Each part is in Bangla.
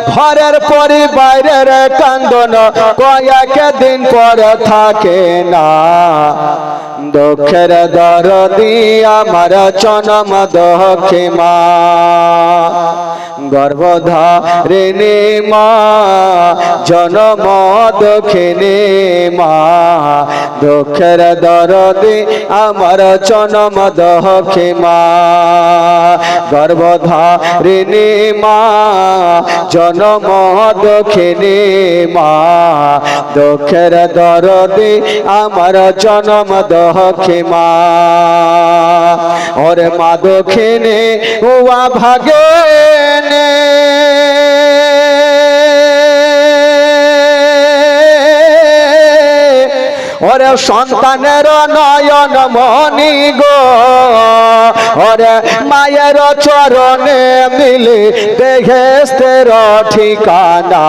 ঘরের পরে বাইরের কান্দন কয়েক দিন পর থাকে না দুঃখের দরদি আমার জনম দুঃখী মা গর্ভধারিণী মা জনম দুঃখিনী মা দুঃখের দরদি আমার জনম দুঃখী মা গর্ভধারিণী মা জনম দুঃখিনী মা দুঃখের দরদি আমার জনম দুঃখী মা ওরে মা দুঃখিনী উয়া ভাগে ওরে সন্তানের নয়ন মনি গো ওরে মায়ের চরণে মিলে বেহেশতের ঠিকানা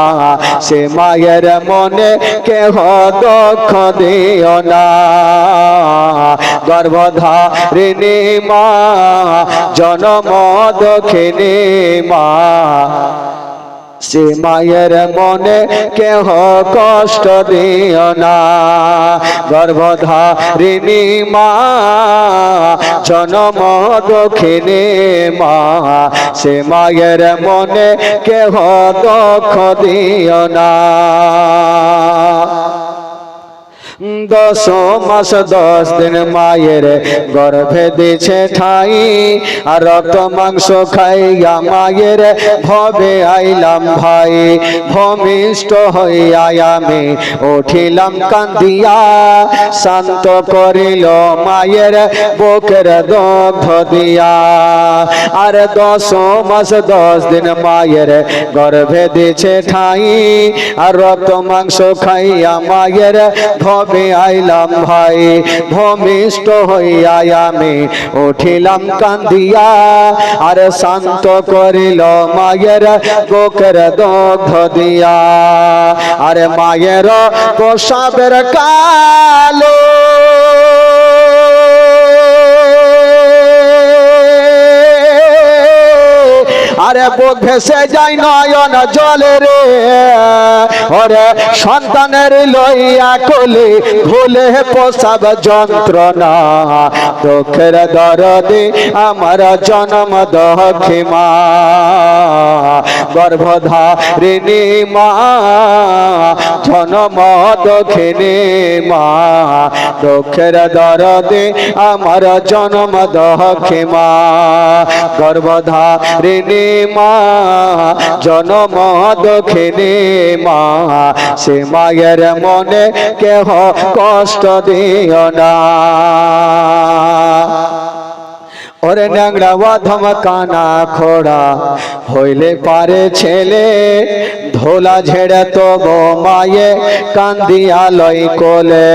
সে মায়ের মনে কেহ দুঃখ দিও না গর্ভধারিণী মা জনম দুঃখিনী মা সে মায়ের মনে কেহ কষ্ট দিও না গর্ভধারিণী মা জনম দুঃখিনী মা সে মায়ের মনে কেহ দুঃখ দিও না 10 মাস 10 দিন মায়ের গর্ভে দিছে ঠাই আর রক্ত মাংস খাইয়া মায়ের ভবে আইলাম ভাই ভূমিষ্ঠ হইয়া আমি উঠিলাম কান্দিয়া শান্ত করিল মায়ের বুকের দুগ্ধ দিয়া আর 10 মাস 10 দিন মায়ের গর্ভে দিছে ঠাই আর রক্ত মাংস খাইয়া মায়ের ভবে আইলাম ভাই ভূমিষ্ঠ হইয়া আমি উঠিলাম কান্দিয়া আর শান্ত করিল মায়ের বুকের দুগ্ধ দিয়া আর মায়ের প্রসাবের কালো আরে বুক ভেসে যায় নয়ন জলে রে ওরে সন্তানের লইয়া কোলে ভুলে প্রসব যন্ত্রণা দুঃখের দরদি আমার জনম দুঃখী মা গর্ভধারিণী মা জনম দুঃখিনী মা দুঃখের দরদি আমার জনম দুঃখী মা গর্ভধারিণী মা জনম দুঃখিনী মা সে মায়ের মনে কেহ কষ্ট দিও না ওরে ন্যাংরা অধম কানা খোড়া হইলে পারে ছেলে ধোলা ঝেড়ে তব মায়ে কান্দিয়া লই কোলে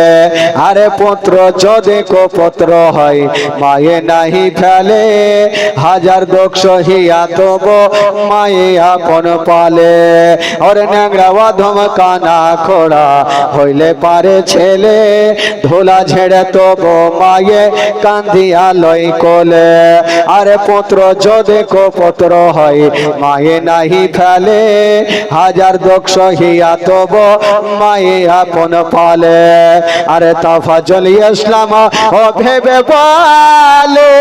আরে পুত্র যদি পত্র হয় মায়ে নাহি ফেলে হাজার দুঃখ সহিয়া তব মায়ে আপন পালে ওরে ন্যাংরা অধম কানা খোড়া হইলে পারে ছেলে ধোলা ঝেড়ে তব মায়ে কান্দিয়া লই কোলে আরে পুত্র যদি পত্র হয় মায়ে নাহি ফেলে হাজার দুঃখ সহিয়া তব মায়ে আপন পালে আরে তাফাজুল ইসলাম ও ভেবে বলে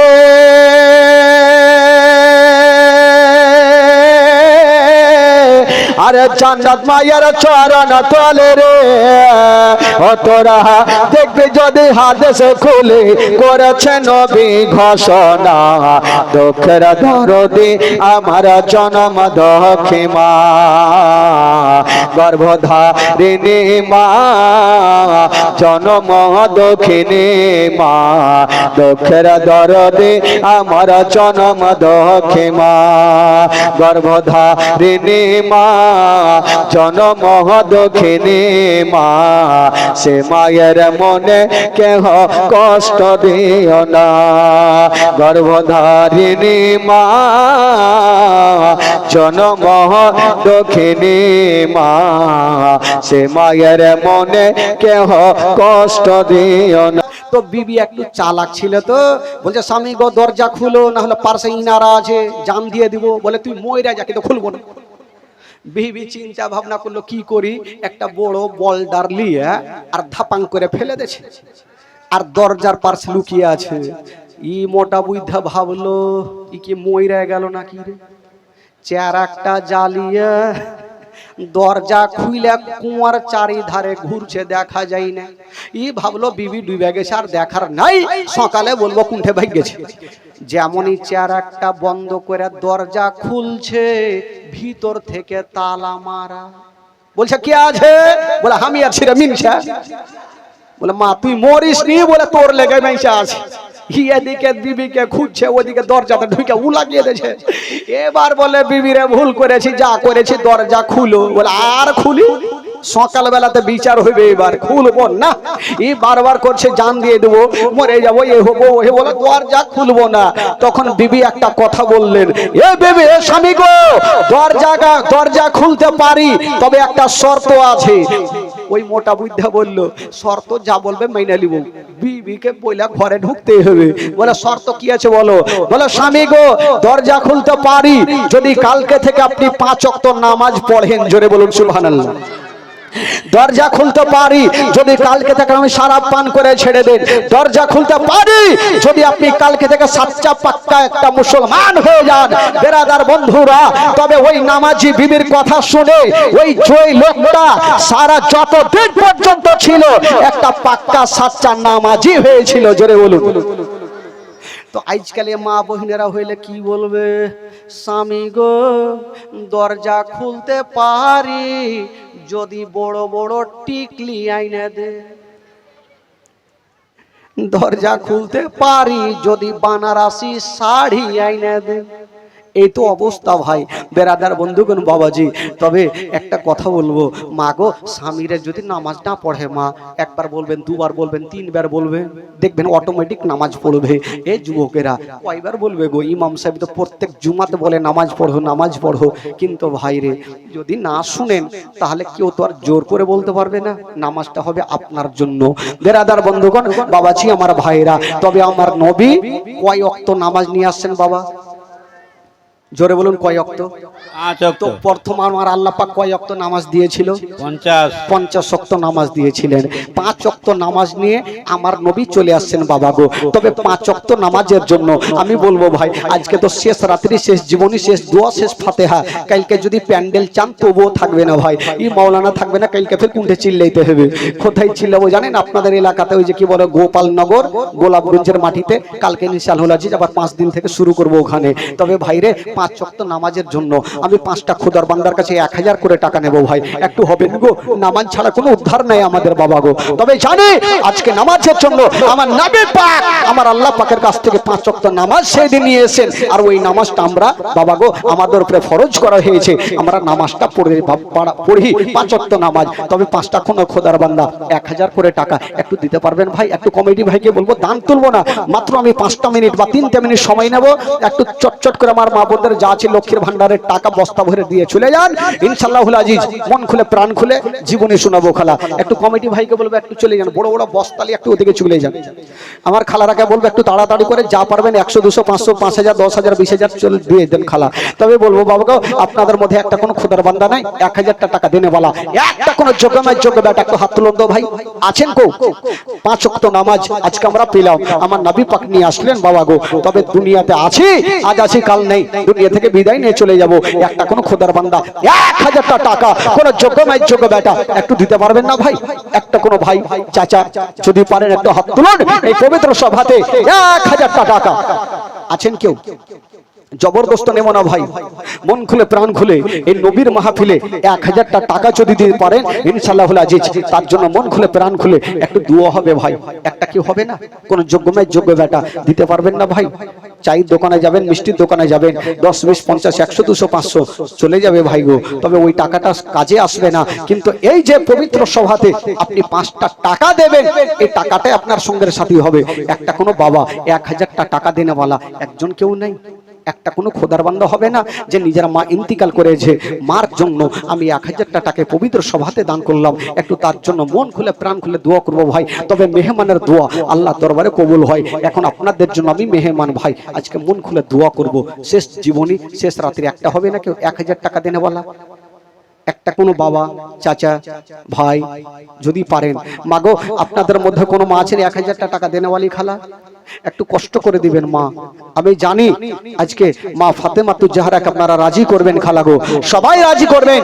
আরে জান্নাত মায়ের চরণ তলে রে ও তোরা দেখবি যদি হাদিস খুলে করেছে নবী ঘোষণা দুঃখের দরদি আমার জনম দুঃখী মা গর্ভধারিণী মা জনম দুঃখিনী মা দুঃখের দরদি আমার জনম দুঃখী মা গর্ভধারিণী মা জনম দুঃখিনী মা সে মায়ের মনে কেহ কষ্ট দিও না গর্ভধারিণী মা জনম দুঃখিনী মা সে মায়ের মনে কেহ কষ্ট দিও না তো বিবি একটু চালাক ছিল তো বলছে স্বামী গো দরজা খুলো না হলে পার্শ্বে ইনারা আছে জাম দিয়ে দিব বলে তুই ময়রা যা কিন্তু খুলবো না বিবি চিন্তা ভাবনা করলো কি করি, একটা বড় বলডার নিয়ে আর ধাপাং করে ফেলে দিয়েছে, আর দরজার পাশে লুকিয়ে আছে। ই মোটা বুদ্ধা ভাবলো ই কি মইরা গেল নাকি রে, চেয়ার একটা জ্বালিয়ে দরজা খুইলে কুয়ার চারিধারে ঘুরছে, দেখা যায় না। ই ভাবলো বিবি ডুবে গেছে, আর দেখার নাই, সকালে বলবো কুণ্ঠে ভাই গেছে। যেমনই চেয়ার একটা বন্ধ করে দরজা খুলছে, ভিতর থেকে তালা মারা। বলছে কে আছে? বলে আমি আছি রে মিনসা। বলে মা তুই মরিস নি? বলে তোর লেগে মিনসা আছে। এদিকে বিবিকে খুঁজছে, ওদিকে দরজাটা ঢুকে উ লাগিয়ে দিয়েছে। এবার বলে বিবিরে ভুল করেছি, যা করেছি দরজা খুলো। বলে আর খুলি? সকালবেলাতে বিচার হইবে, এবার খুলবো না। এই বারবার করছে জান দিয়ে দেবো, মরে যাবো, এ হবো এ, বলে দরজা খুলবো না। তখন বিবি একটা কথা বললেন, এ বিবি স্বামী গো, দরজা খুলতে পারি, তবে একটা শর্ত আছে। ওই মোটা বুদ্ধা বলল, শর্ত যা বলবে মাইনা লিব। বিবিকে বইলা ঘরে ঢুকতেই হবে। বলে শর্ত কি আছে বলো? বলে স্বামী গো, দরজা খুলতে পারি যদি কালকে থেকে আপনি 5 ওয়াক্ত নামাজ পড়েন। জোরে বলুন সুবহানাল্লাহ। দরজা খুলতে পারি যদি কালকে থেকে আমি শরাব পান করে ছেড়ে দেন। দরজা খুলতে পারি যদি আপনি কালকে থেকে সাচ্চা পাক্কা একটা মুসলমান হয়ে যান। বেরাদার বন্ধুরা, তবে ওই নামাজি বিবির কথা শুনে ওই জয় লোকটা সারা যতদিন পর্যন্ত ছিল একটা পাক্কা সাচ্চা নামাজি হয়েছিল। জোরে বলুন। তো আজকাল মা বহিনেরা হইলে কি বলবে? স্বামী গো, দরজা খুলতে পারি যদি বড় বড় টিকলি আইনে দে। দরজা খুলতে পারি যদি বানারসি শাড়ি আইনে দে। এই তো অবস্থা ভাই। বেরাদার বন্ধুগণ, বাবাজি, তবে একটা কথা বলবো, মা গো, স্বামীরা যদি নামাজ না পড়ে, মা একবার বলবেন, দুবার বলবেন, 3 বার বলবেন, দেখবেন অটোমেটিক নামাজ পড়বে। এই যুবকেরা কয়বার বলবে গো? ইমাম সাহেব তো প্রত্যেক জুমাতে বলে নামাজ পড়ো নামাজ পড়ো, কিন্তু ভাই রে, যদি না শুনেন তাহলে কেউ তো আর জোর করে বলতে পারবে না। নামাজটা হবে আপনার জন্য। বেরাদার বন্ধুগণ, বাবাজি, আমার ভাইরা, তবে আমার নবী কয় ওয়াক্ত নামাজ নিয়ে আসছেন বাবা? জোরে বলুন, কয় ওয়াক্ত? 5 ওয়াক্ত। তো প্রথম আমার আল্লাহ পাক কয় ওয়াক্ত নামাজ দিয়েছিল? 50 ওয়াক্ত নামাজ দিয়েছিলেন। 5 ওয়াক্ত নামাজ নিয়ে আমার নবী চলে আসছেন বাবা গো। তবে 5 ওয়াক্ত নামাজের জন্য আমি বলবো ভাই, আজকে তো শেষ রাত্রি, শেষ জীবনী, শেষ দোয়া, শেষ ফাতেহা। কালকে যদি প্যান্ডেল চান তবুও থাকবে না ভাই, এই মাওলানা থাকবে না। কালকে ফের কুণ্ঠে চিল্লাইতে হবে। কোথায় চিল্লাবো জানেন? আপনাদের এলাকাতে ওই যে কি বলে গোপালনগর, গোলাপগঞ্জের মাটিতে। কালকে ইনশাআল্লাহ আজিজ আবার 5 দিন থেকে শুরু করবো ওখানে। তবে ভাইরে, 5 ওয়াক্ত নামাজের জন্য আমি 5টা খোদার বান্দার কাছে 1000 করে টাকা নেব ভাই। একটু হবে গো? নামাজ ছাড়া কোনো উদ্ধার নাই আমাদের বাবা গো। তবে জানি আজকে নামাজের জন্য আমার নবী পাক, আমার আল্লাহ পাকের কাছ থেকে 5 ওয়াক্ত নামাজ সেদিন নিয়ে এসেছেন। আর ওই নামাজটা আমরা বাবা গো আমাদের উপরে ফরজ করা হয়েছে। আমরা নামাজটা পড়ি 5 ওয়াক্ত নামাজ। তবে 5টা খোদার বান্দা 1000 করে টাকা একটু দিতে পারবেন ভাই? একটু কমিটি ভাইকে বলবো, দান তুলবো না, মাত্র আমি 5টা মিনিট বা 3টে মিনিট সময় নেব। একটু চটচট করে আমার মা বোনদের যা আছে লক্ষ্মীর ভান্ডারের টাকা বস্তা ভরে দিয়ে চলে যান। ইনশাআল্লাহুল আজিজ মন খুলে প্রাণ খুলে জীবনে শোনাবো খালা। একটু কমিটি ভাইকে বলবো একটু চলে যান, বড় বড় বস্তালি একটু ওদিকে চলে যান। আমার খালারাকে বলবো একটু তাড়াতাড়ি করে যা পারবেন 100 200 500 5000 10000 20000 চলে দিয়ে দেন খালা। তবে বলবো বাবাকে, আপনাদের মধ্যে একটা কোনো খোদার বান্দা নাই 1000টা টাকা দেনে বলা? একটা কোনো যোগ্যময় যোগ্য বেটা একটু হাত তুলুন তো ভাই। আছেন কো? 5 ওয়াক্ত নামাজ আজকে আমরা পেলাম, আমার নবী পাক নিয়ে আসলেন বাবা গো। তবে দুনিয়াতে আছি, আজ আছি কাল নেই, দুনিয়া থেকে বিদায় নিয়ে চলে যাব। একটা কোনো খোদার বান্দা 1000টা টাকা কোন যোগ্যময় যোগ্য বেটা একটু দিতে পারবেন না ভাই? একটা কোনো ভাই চাচা যদি পারেন একটু হাত তুলুন। এই পবিত্র সভাতে 1000টা টাকা আছেন কেউ? জবরদস্ত নেব না ভাই, মন খুলে প্রাণ খুলে এই নবীর মাহফিলে 1000টা টাকা যদি দিতে পারেন ইনশাআল্লাহুল আজিজ, তার জন্য মন খুলে প্রাণ খুলে একটু দোয়া হবে ভাই। একটা কি হবে না? কোন যোগ্যময় যোগ্য বেটা দিতে পারবেন না ভাই? চায়ের দোকানে যাবেন, মিষ্টির দোকানে যাবেন, 10 20 50 100 200 500 চলে যাবে ভাই গো। তবে ওই টাকাটা কাজে আসবে না। কিন্তু এই যে পবিত্র সভাতে আপনি 5টা টাকা দেবেন, এই টাকাটাই আপনার সঙ্গের সাথী হবে। একটা কোনো বাবা 1000টা টাকা দেনেওয়ালা একজন কেউ নাই? একটা কোনো খোদার বান্দা হবে না যে নিজের মা ইন্তিকাল করেছে, মার জন্য আমি 1000টা টাকা পবিত্র সভাতে দান করলাম? একটু তার জন্য মন খুলে প্রাণ খুলে দোয়া করবো ভাই। তবে মেহমানের দোয়া আল্লাহ দরবারে কবুল হয়। এখন আপনাদের জন্য আমি মেহমান ভাই, আজকে মন খুলে দোয়া করব। শেষ জীবনী, শেষ রাত্রি একটা হবে না কেউ 1000 টাকা দেনে বলা? একটা কোনো বাবা, চাচা, ভাই যদি পারেন, মাগো আপনাদের মধ্যে কোনো মা আছেন 1000 টাকা দেনেওয়ালি খালা? একটু কষ্ট করে দিবেন মা। আমি জানি আজকে মা ফাতেমাতুজ জাহরাকে আপনারা রাজি করবেন খালা গো, সবাই রাজি করবেন।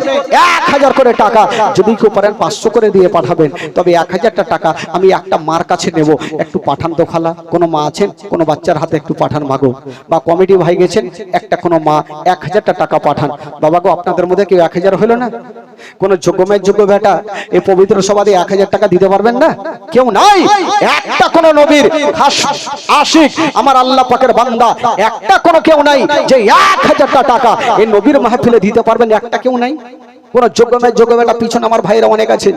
1000 করে টাকা যদি কেউ পারেন 500 করে দিয়ে পাঠাবেন, তবে 1000 টাকা আমি একটা মার কাছে নেব, একটু পাঠান তো খালা। কোনো মা আছেন, কোনো বাচ্চার হাতে একটু পাঠান মাগো। বা কমিটি ভাই গেছেন, একটা কোনো মা 1000 টাকা পাঠান। বাবা গো, আপনাদের মধ্যে কেউ 1000 হলো না? কোন যোগ্যমের যোগ্য বেটা এই পবিত্র সভাতে 1000 টাকা দিতে পারবেন না? কেউ নাই? একটা কোন নবীর খাস আশিক আমার আল্লাহ পাকের বান্দা একটা কোন কেউ নাই যে 1000 টাকা এই নবীর মাহফিলে দিতে পারবেন? একটা কেউ নাই। কোন যোগ্যমের যোগ্য বেটা পিছনে আমার ভাইরা অনেক আছেন,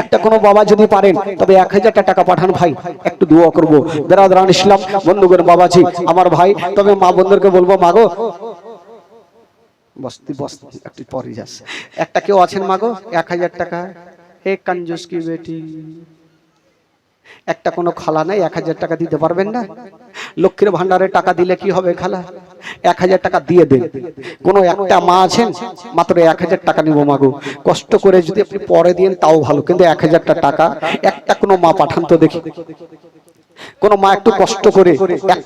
একটা কোনো বাবা যদি পারেন তবে 1000 টাকা পাঠান ভাই, একটু দোয়া করব। বেরাদরান ইসলাম বন্ধুগণ, বাবাজি আমার ভাই, তবে মা বন্ধুদেরকে বলবো মাগো বস্তি বস্তি একটু পরে যাচ্ছে। একটা কেউ আছেন মাগো 1000 টাকা? হে कंजूस की बेटी, একটা কোনো খালা নাই 1000 টাকা দিতে পারবেন না? লক্ষ্মীর ভান্ডারে টাকা দিলে কি হবে খালা? 1000 টাকা দিয়ে দেন। কোন একটা মা আছেন মাত্র 1000 টাকা নিব মাগো, কষ্ট করে যদি আপনি পরে দিন তাও ভালো, কিন্তু 1000 টাকা একটা কোনো মা পাঠান তো দেখি। কোন মা একটু কষ্ট করে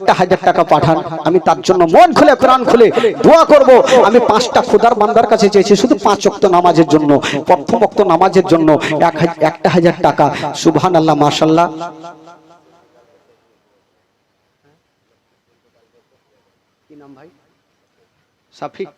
1000 টাকা পাঠান, আমি তার জন্য মন খুলে প্রাণ খুলে দোয়া করব। আমি 5টা খোদার বান্দার কাছে চেয়েছি শুধু 5 ওয়াক্ত নামাজের জন্য, প্রথম ওয়াক্ত নামাজের জন্য 1000 টাকা। সুবহানাল্লাহ, মাশাআল্লাহ। কি নাম ভাই? সাফিক।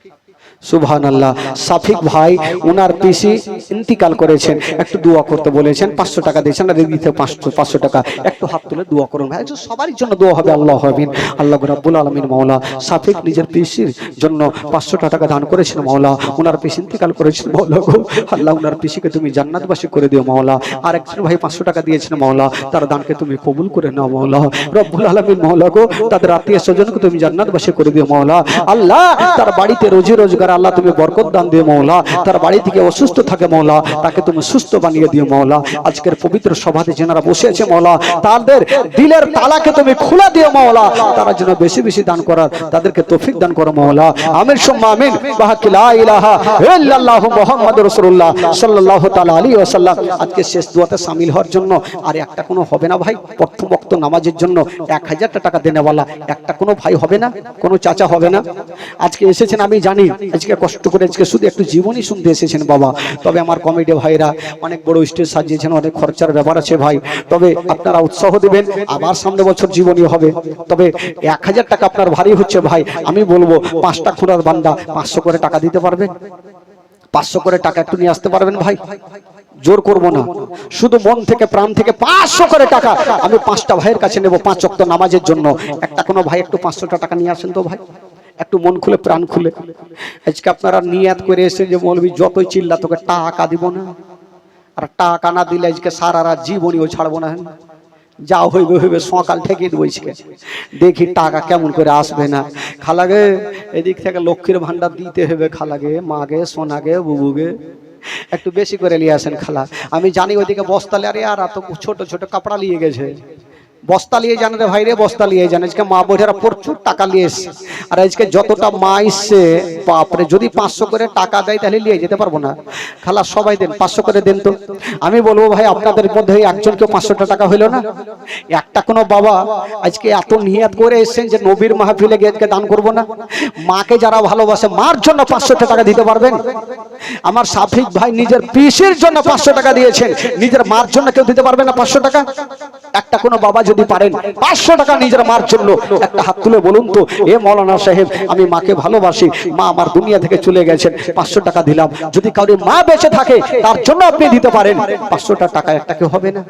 সুবহানাল্লাহ, সাফিক ভাই ওনার পিসি ইন্তিকাল করেছেন, একটু দোয়া করতে বলেছেন। 500 টাকা দিয়েছেন, আর দিতে 500 টাকা। একটু হাত তুলে দোয়া করুন ভাই, সবারই জন্য দোয়া হবে। আল্লাহ আমিন। আল্লাহ রাব্বুল আলামিন মাওলা সাফিক নিজের পিসির জন্য 500 টাকা দান করেছেন মাওলা। ওনার পিসি ইন্তিকাল করেছেন মাওলা গো, আল্লাহ ওনার পিসিকে তুমি জান্নাতবাসী করে দিও মাওলা। আর একজন ভাই 500 টাকা দিয়েছেন মাওলা, তার দানকে তুমি কবুল করে নাও মাওলা রব্বুল আলামিন মাওলা গো। তাদের আত্মীয় স্বজনকে তুমি জান্নাতবাসী করে দিও মাওলা। আল্লাহ তার বাড়িতে রোজি রোজগার আল্লাহ তুমি বরকত দান দিও মাওলা। তার বাড়ি থেকে অসুস্থ থাকে মাওলা, তাকে তুমি সুস্থ বানিয়ে দিও মাওলা। আজকের পবিত্র সভাতে যারা বসে আছে মাওলা, তাদের দিলের তালাকে তুমি খুলে দিও মাওলা। তারা যেন বেশি বেশি দান করার তাদেরকে তৌফিক দান করো মাওলা। আমিন সুম্মা আমিন। বাহাকি লা ইলাহা ইল্লাল্লাহু মুহাম্মাদুর রাসূলুল্লাহ সাল্লাল্লাহু তাআলা আলাইহি ওয়াসাল্লাম। আজকে শেষ দোয়াতে শামিল হওয়ার জন্য আর একটা কোনো হবে না ভাই? প্রথম ওয়াক্ত নামাজের জন্য 1000 টাকা দেনেওয়ালা একটা কোনো ভাই হবে না? কোনো চাচা হবে না? আজকে এসেছেন আমি জানি, আজকে কষ্ট করে আজকে শুধু একটু জীবনী শুনতে এসেছেন বাবা। তবে আমার কমিটি ভাইরা অনেক বড় স্টেজ সাজিয়েছেন, অনেক খরচার ব্যাপার আছে ভাই। তবে আপনারা উৎসাহ দিবেন, আবার সামনে বছর জীবনী হবে। তবে 1000 টাকা আপনার ভারী হচ্ছে ভাই, আমি বলবো 5টা খোঁড়ার বান্দা 500 করে টাকা দিতে পারবেন? 500 করে টাকা একটু নিয়ে আসতে পারবেন ভাই? জোর করব না, শুধু মন থেকে প্রাণ থেকে 500 করে টাকা আমি 5টা ভাইয়ের কাছে নেব 5 ওয়াক্ত নামাজের জন্য। একটা কোনো ভাই একটু 500 টাকা নিয়ে আসেন তো ভাই, একটু মন খুলে প্রাণ খুলে। আজকে আপনারা নিয়াত করে এসে যে মৌলবী যতই চিল্লা তোকে টাকা দিব না, আর টাকা না দিলে আজকে সারা রাত জীবনীও ছাড়বো না। যা হইবে হইবে, সকাল থেকে বইছে দেখি টাকা কেমন করে আসবে না। খালাগে এদিক থেকে লক্ষ্মীর ভান্ডার দিতে হবে খালাগে, মাগে, সোনাগে, বুবুগে, একটু বেশি করে নিয়ে আসেন খালা। আমি জানি ওইদিকে বস্তা আরে আর এত ছোট ছোট কাপড়া নিয়ে গেছে, বস্তা নিয়ে যান রে ভাই রে, বস্তা নিয়ে যান। আজকে মা বোঝারা প্রচুর টাকা নিয়ে এসছে, আর আজকে যতটা মা এসছে বাপরে, যদি 500 করে টাকা দেয় তাহলে নিয়ে যেতে পারবো না। খালা সবাই দেন, 500 করে দেন তো। আমি বলবো ভাই আপনাদের মধ্যে একজনকে 500 টাকা হইলো না? একটা কোনো বাবা আজকে এত নিয়াত করে এসেছেন যে নবীর মাহফিলে গিয়ে আজকে দান করবো না। মাকে যারা ভালোবাসে মার জন্য 500 টাকা দিতে পারবেন? আমার সাফিক ভাই নিজের পিসির জন্য 500 টাকা দিয়েছেন, নিজের মার জন্য কেউ দিতে পারবে না 500 টাকা? একটা কোনো বাবা যদি পারেন 500 টাকা নিজের মার জন্য, একটা হাত তুলে বলুন তো, এ মৌলানা সাহেব আমি মাকে ভালোবাসি, মা আমার দুনিয়া থেকে চলে গেছেন, 500 টাকা দিলাম। যদি কারো মা বেঁচে থাকে তার জন্য আপনি দিতে পারেন 500 টাকা, একটা কেউ হবে না?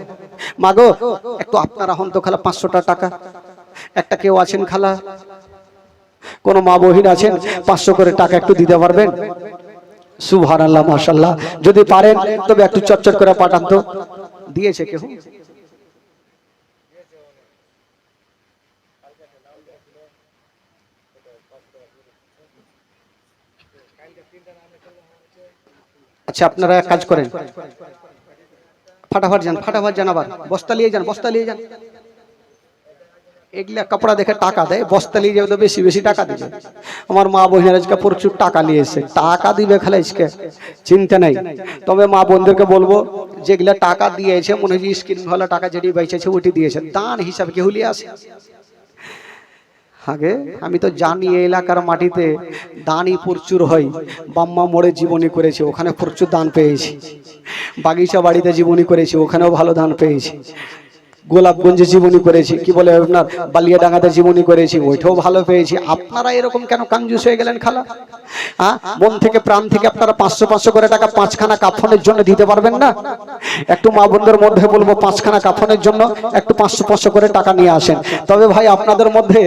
মাগো একটু আপনারা হন তো খালা 500 টাকা। একটা কেউ আছেন খালা, কোন মা বহিন আছেন 500 করে টাকা একটু দিতে পারবেন? সুবহানাল্লাহ, মাশাআল্লাহ। যদি পারেন তবে একটু চটচট করে পাঠান তো। দিয়েছে কেউ? আচ্ছা আপনারা এক কাজ করেন, ফাটাফাট যান, ফাটাফাট যান, আবার বস্তা নিয়ে যান, বস্তা নিয়ে যান। এগুলা কাপড়া দেখে টাকা দেয়, বস্তা নিয়ে যাবে তো বেশি বেশি টাকা দিবে। আমার মা বোনেরা আজকে প্রচুর টাকা নিয়েছে, টাকা দিবে খালি আজকে চিন্তা নেই। তবে মা বোনদেরকে বলবো যেগুলা টাকা দিয়েছে মনে হয় স্কিন ভালো টাকা যেটি বেঁচেছে ওটি দিয়েছে, দান হিসাবে কেউ লিয়ে আসে। আগে আমি তো জানি এই এলাকার মাটিতে দানই প্রচুর হয়। বাম্মা মোড়ে জীবনী করেছে, ওখানে প্রচুর দান পেয়েছি। বাগিচা বাড়িতে জীবনী করেছি, ওখানেও ভালো দান পেয়েছি। গোলাপগঞ্জে জীবনী করেছি, কি বলে আপনার বালিয়াডাঙ্গাতে জীবনী করেছি, ওইটাও ভালো পেয়েছি। আপনারা এরকম কেন কঞ্জুস হয়ে গেলেন খালা? হ্যাঁ, মন থেকে প্রাণ থেকে আপনারা 500 করে টাকা 5খানা কাফনের জন্য দিতে পারবেন না? একটু মা বোনদের মধ্যে বলবো 5খানা কাফনের জন্য একটু 500 করে টাকা নিয়ে আসেন। তবে ভাই আপনাদের মধ্যে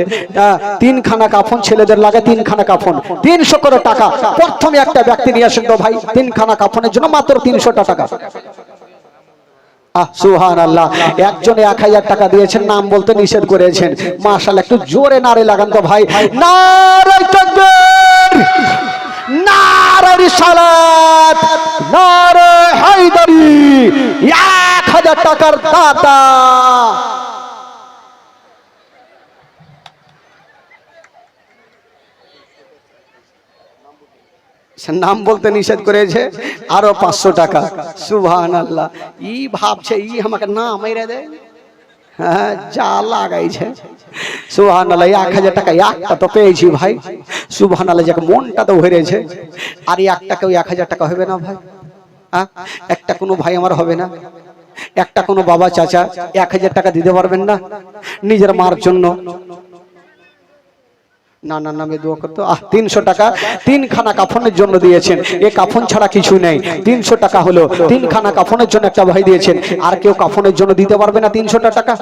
3খানা কাফন, ছেলেদের লাগে 3খানা কাফন, 300 করে টাকা প্রথমে একটা ব্যক্তি নিয়ে আসেন তো ভাই, 3খানা কাফনের জন্য মাত্র 300 টাকা। সুবহানাল্লাহ। একজনে 1000 টাকা দিয়েছেন, নাম বলতে নিষেধ করেছেন। মাশাআল্লাহ, একটু জোরে নারে লাগান তো ভাই। নারে তাকবীর, নারে রিসালাত, নারে হায়দারি। 1000 টাকার দাতা নাম বলতে নিষেধ করেছে, আরো 500 টাকা। সুবহানাল্লাহ। ই ভাবছে ই আমাকে না মেরে দেয়, হ্যাঁ যা লাগাইছে। সুবহানাল্লাহ। 1000 টাকা একটা তো পেয়েছি ভাই। সুবহানাল্লাহ, যাকে মনটা তো ভরেছে। আর একটা কেউ 1000 টাকা হবে না ভাই? একটা কোনো ভাই আমার হবে না? একটা কোনো বাবা চাচা 1000 টাকা দিতে পারবেন না নিজের মার জন্য? নানার নামে দোয়া করতো। 300 টাকা 3খানা কাফনের জন্য দিয়েছেন। এ কাফন ছাড়া কিছু নেই। 300 টাকা হলো 3খানা কাফনের জন্য একটা ভাই দিয়েছেন। আর কেউ কাফনের জন্য দিতে পারবে না 300 টাকা?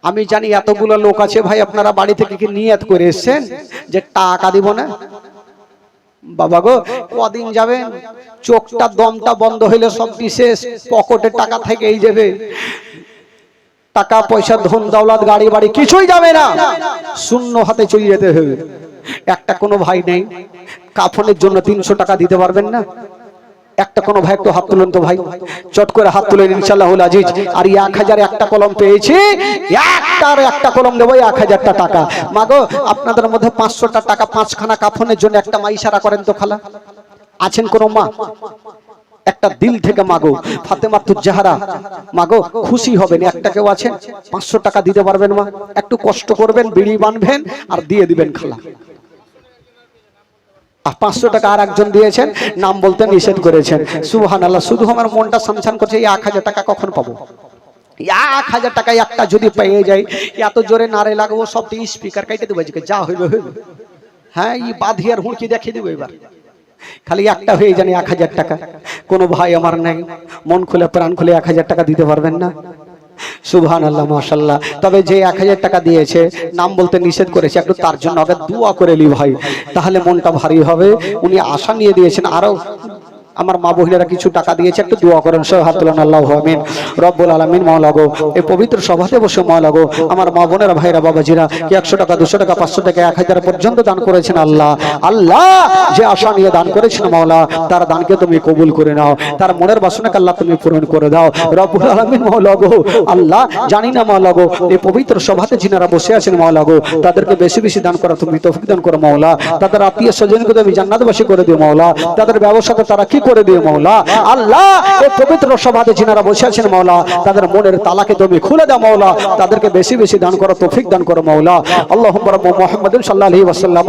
আমি জানি এতগুলো লোক আছে ভাই, আপনারা বাড়ি থেকে কি নিয়ত করে এসেছেন যে টাকা দিব না? বাবা গো, কদিন যাবেন, চোখটা দমটা বন্ধ হইলে সব শেষ, পকেটে টাকা থেকেই যাবে। টাকা পয়সা ধন দৌলত গাড়ি বাড়ি কিছুই যাবে না, শূন্য হাতে চলে যেতে হবে। একটা কোনো ভাই নেই কাফনের জন্য 300 টাকা দিতে পারবেন না? একটা কোনো ভাই একটু হাত তুলেন তো ভাই, চট করে হাত তুলেন ইনশাআল্লাহুল আজিজ। আর 1000 একটা কলম পেয়েছি, একটা কলম দেবো 1000টা টাকা। মাগো, আপনাদের মধ্যে 500টা টাকা 5খানা কাফনের জন্য একটা মা ইশারা করেন তো খালা। আছেন কোনো মা? একটা দিল থেকে মাগো, ফাতেমাতুজ জাহরা মাগো, খুশি হবেন। একটা কেউ আছেন 500 টাকা দিতে পারবেন মা? একটু কষ্ট করবেন, বিড়ি বাঁধবেন আর দিয়ে দিবেন খালা। 500 টাকা আর একজন দিয়েছেন, নাম বলতে নিষেধ করেছেন। সুবহানাল্লাহ। শুধু আমার মনটা সামসান করছে, এই 1000 টাকা কখন পাবো? 1000 টাকা একটা যদি পেয়ে যাই, এত জোরে নারে লাগবো সবটি স্পিকার কেটে দেবো, যা হইবে হইবে। হ্যাঁ, এই বাঁধিয়ার হুঁকি দেখিয়ে দেবো এবার। খালি একটা হয়ে জানি 1000 টাকা। কোনো ভাই আমার নেই মন খুলে প্রাণ খুলে 1000 টাকা দিতে পারবেন না? সুবহানাল্লাহ, মাশাআল্লাহ। তবে যে 1000 টাকা দিয়েছে, নাম বলতে নিষেধ করেছে, একটু তার জন্য আগে দোয়া করে নি ভাই, তাহলে মনটা ভারী হবে। উনি আশা নিয়ে দিয়েছেন, আরো আমার মা বহিনেরা কিছু টাকা দিয়েছে, একটু দোয়া করেন সব হাত তুলেন। আল্লাহু আমিন। রব্বুল আলামিন। মাওলা গো, এই পবিত্র সভাতে বসে মাওলা গো, আমার মা বোনেরা ভাইরা বাবাজিরা কি 100 টাকা 200 টাকা 500 টাকা 1000 পর্যন্ত দান করেছেন, আল্লাহ আল্লাহ যে আশা নিয়ে দান করেছেন মাওলা, তার দানকে তুমি কবুল করে নাও, তার মনের বাসনাকে আল্লাহ তুমি পূরণ করে দাও রব্বুল আলামিন। মাওলা গো, আল্লাহ জানি না মাওলা গো, এই পবিত্র সভাতে যিনারা বসে আছেন মাওলা গো, তাদেরকে বেশি বেশি দান করা তুমি তৌফিক দান করো মাওলা। তাদের আত্মীয় স্বজনকে তুমি জান্নাতবাসী করে দিও মাওলা। তাদের ব্যবসাতে তারা কি করে দিও মাওলা। আল্লাহ, এই পবিত্র সভাতে যিনারা বসে আছেন মাওলা, তাদের মনের তালাকে তুমি খুলে দাও মাওলা। তাদেরকে বেশি বেশি দান করো তৌফিক দান করো মাওলা। আল্লাহুম্মা রাব্বু মুহাম্মাদিন সাল্লাল্লাহু আলাইহি ওয়াসাল্লাম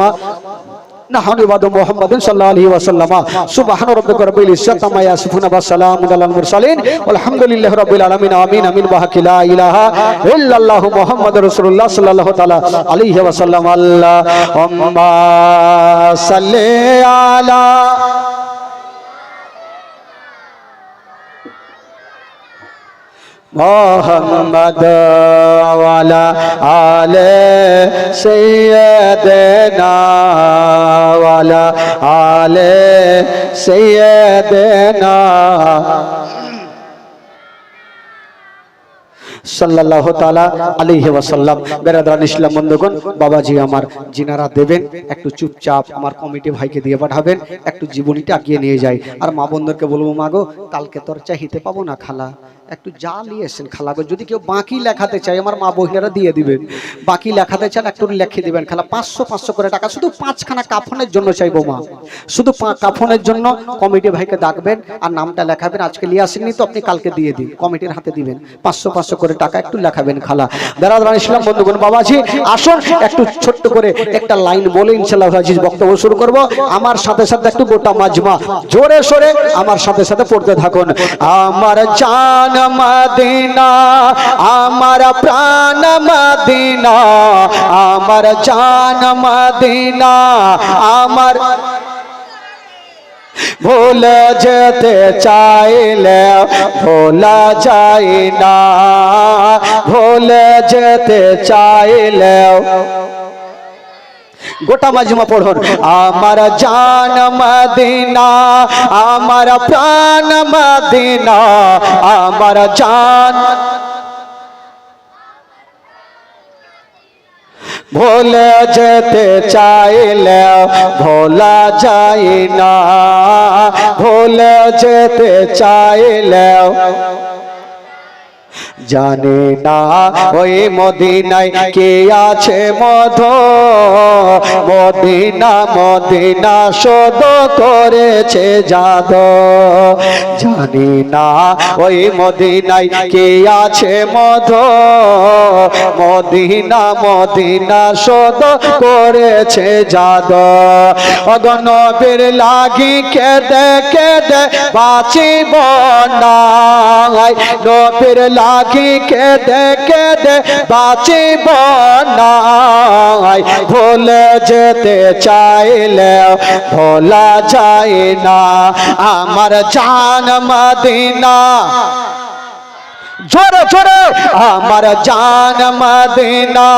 نحن عباد محمد صلى الله عليه وسلم سبحان ربك رب العزة عما يصفون وسلام على المرسلين والحمد لله رب العالمين آمين آمين بحق لا إله إلا الله محمد رسول الله صلى الله عليه وسلم اللهم صل على محمد وعلى آل سيدنا وعلى آل سيدنا সাল্লাল্লাহু তাআলা আলাইহি ওয়াসাল্লাম। বেরাদারান ইসলাম বন্ধুগণ, বাবাজি আমার যিনারা দেবেন একটু চুপচাপ আমার কমিটি ভাইকে দিয়ে পাঠাবেন, একটু জীবনীটা এগিয়ে নিয়ে যায়। আর মা বন্ধুকে বলবো, মা গো, কালকে তোর চাইতে পাবো না খালা, একটু যা নিয়ে এসেছেন খালা গো, যদি কেউ বাকি লেখাতে চায় আমার মা বহিনারা দিয়ে দিবেন, বাকি লেখাতে চান একটু লিখে দিবেন খালা, 500 করে টাকা, শুধু 5খানা কাফনের জন্য চাইবো মা, শুধু কাফনের জন্য কমিটি ভাইকে ডাকবেন আর নামটা লেখাবেন, আজকে নিয়ে আসেননি তো আপনি কালকে দিয়ে দিন, কমিটির হাতে দিবেন, 500 করে টাকা একটু লেখাবেন খালা। দাঁড়ান ইসলাম বন্ধুগণ, বাবাজি আসুন একটু ছোট্ট করে একটা লাইন বলে ইনশাআল্লাহ আজিজ বক্তব্য শুরু করব। আমার সাথে সাথে একটু গোটা মাজমা জোরে সোরে আমার সাথে সাথে পড়তে থাকুন। আমার জান মদিনা, আমার প্রাণ মদিনা, আমার জান মদিনা, আমার ভুলে যেতে চাইলে ভোলা যায় না, ভুলে যেতে চাইলে। গোটা মাজমা পড়ুন। আমার জান মদিনা, আমার প্রাণ মদিনা, আমার জান ভুলে যেতে চাইলে ভোলা যায় না, ভুলে যেতে চাইলে। জানে না ওই মদিনায় কে আছে মধু, মদিনা মদিনা শোধ করেছে জাদু। জানি না ওই মদিনায় কে আছে মধু, মদিনা মদিনা শোধ করেছে জাদু। নবীর লাগি কেঁদে কেঁদে বাঁচিব না, নবীর লাগি কেঁদে কেঁদে বাঁচিব না, ভুলে যেতে চাইলে ভোলা যায় না। আমার জান মদিনা, জোরে জোরে আমার জান মদিনা,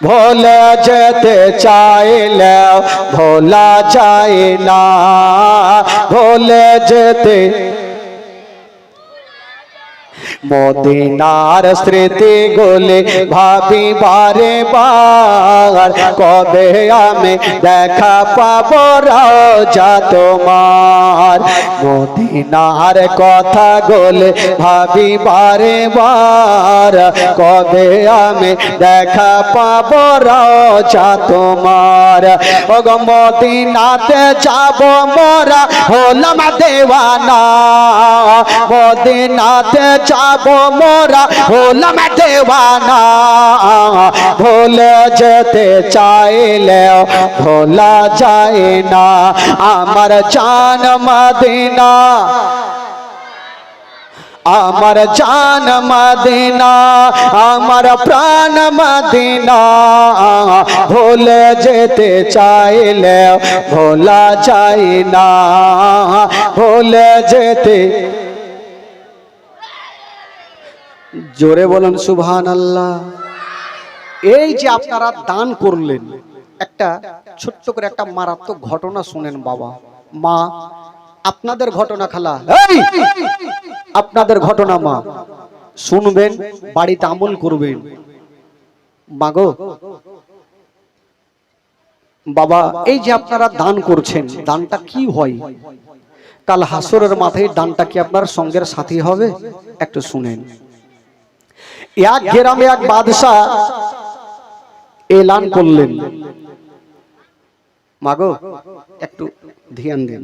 ভোলে যেতে চাইলে ভোলা যায় না, ভোলে যেতে। মদিনার স্মৃতি গুলি ভাবি বারে বার, কবে আমি দেখা পাবো রওজা তোমার। মদিনার কথা গুলি ভাবি বারে বার, কবে আমি দেখা পাবো রওজা তোমার। ওগো মদিনাতে যাব মোরা হলাম দেওয়ানা, মদিনাতে যাব মোরা হলাম দেওয়ানা, ভুলে যেতে চাইলে ভোলা যায় না। আমার জান মদিনা, আমার জান মদিনা, আমার প্রাণ মদিনা, ভুলে যেতে চাইলে ভোলা যায় না, ভুলে যেতে। জোরে বলেন সুবহানাল্লাহ। এই যে আপনারা দান করলেন, একটা ছোট্ট করে একটা মারাত্মক ঘটনা শুনেন বাবা মা, আপনাদের ঘটনা খালা, এই আপনাদের ঘটনা মা শুনবেন, বাড়িতে আমল করবেন। মাগো বাবা, এই যে আপনারা দান করছেন, দানটা কি হয়? কাল হাসরের মাথায় দানটা কি আপনার সঙ্গের সাথী হবে? একটু শুনেন। এক গ্রামে এক বাদশা এলান করলেন, মাগো একটু ধ্যান দেন,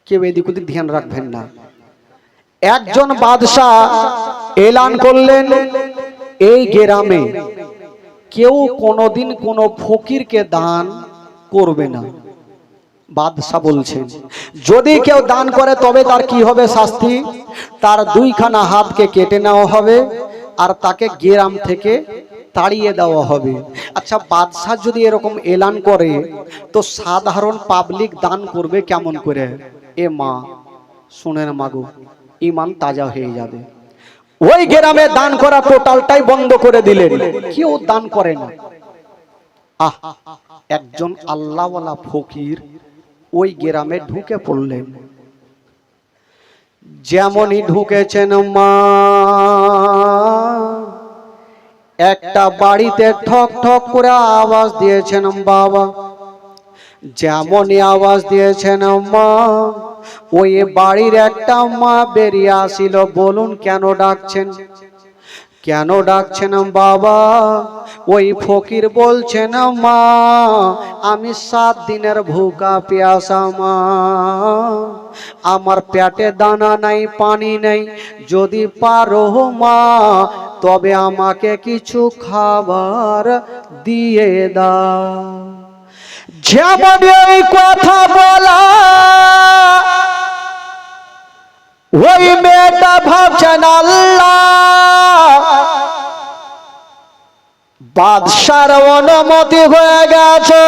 কেউ এদিক ওদিক ধ্যান রাখবেন না। একজন বাদশা এলান করলেন, এই গ্রামে কেউ কোনোদিন কোনো ফকিরকে দান করবে না। বাদশা বলছেন, যদি কেউ দান করে তবে তার কি হবে শাস্তি? তার দুইখানা হাতকে কেটে নেওয়া হবে আর তাকে গ্রাম থেকে তাড়িয়ে দেওয়া হবে। আচ্ছা, বাদশা যদি এরকম এলান করে তো সাধারণ পাবলিক দান করবে কেমন করে? এ মা শুনেন মাগো, ইমান তাজা হয়ে যাবে। ওই গ্রামে দান করা টোটালটাই বন্ধ করে দিলেন, কেউ দান করে না। একজন আল্লাহওয়ালা ফকির ওই গ্রামে ঢুকে পড়লেন। যেমনই ঢুকেছেন মা, একটা বাড়িতে ঠক ঠক করে আওয়াজ দিয়েছেন বাবা। যেমনই আওয়াজ দিয়েছেন মা, ওই বাড়ির একটা মা বেরিয়ে আসিল। বলুন কেন ডাকছেন, কেন ডাকছেন বাবা? ওই ফকির বলছেন, মা আমি 7 দিনের ভুকা পেয়াসা মা, আমার পেটে দানা নাই, পানি নাই, যদি পারো মা তবে আমাকে কিছু খাবার দিয়ে দাও। যেমন এই কথা বলা, ওই মেয়েটা ভাবছেন আল্লাহ বাদশার অনুমতি হয়ে গেছে,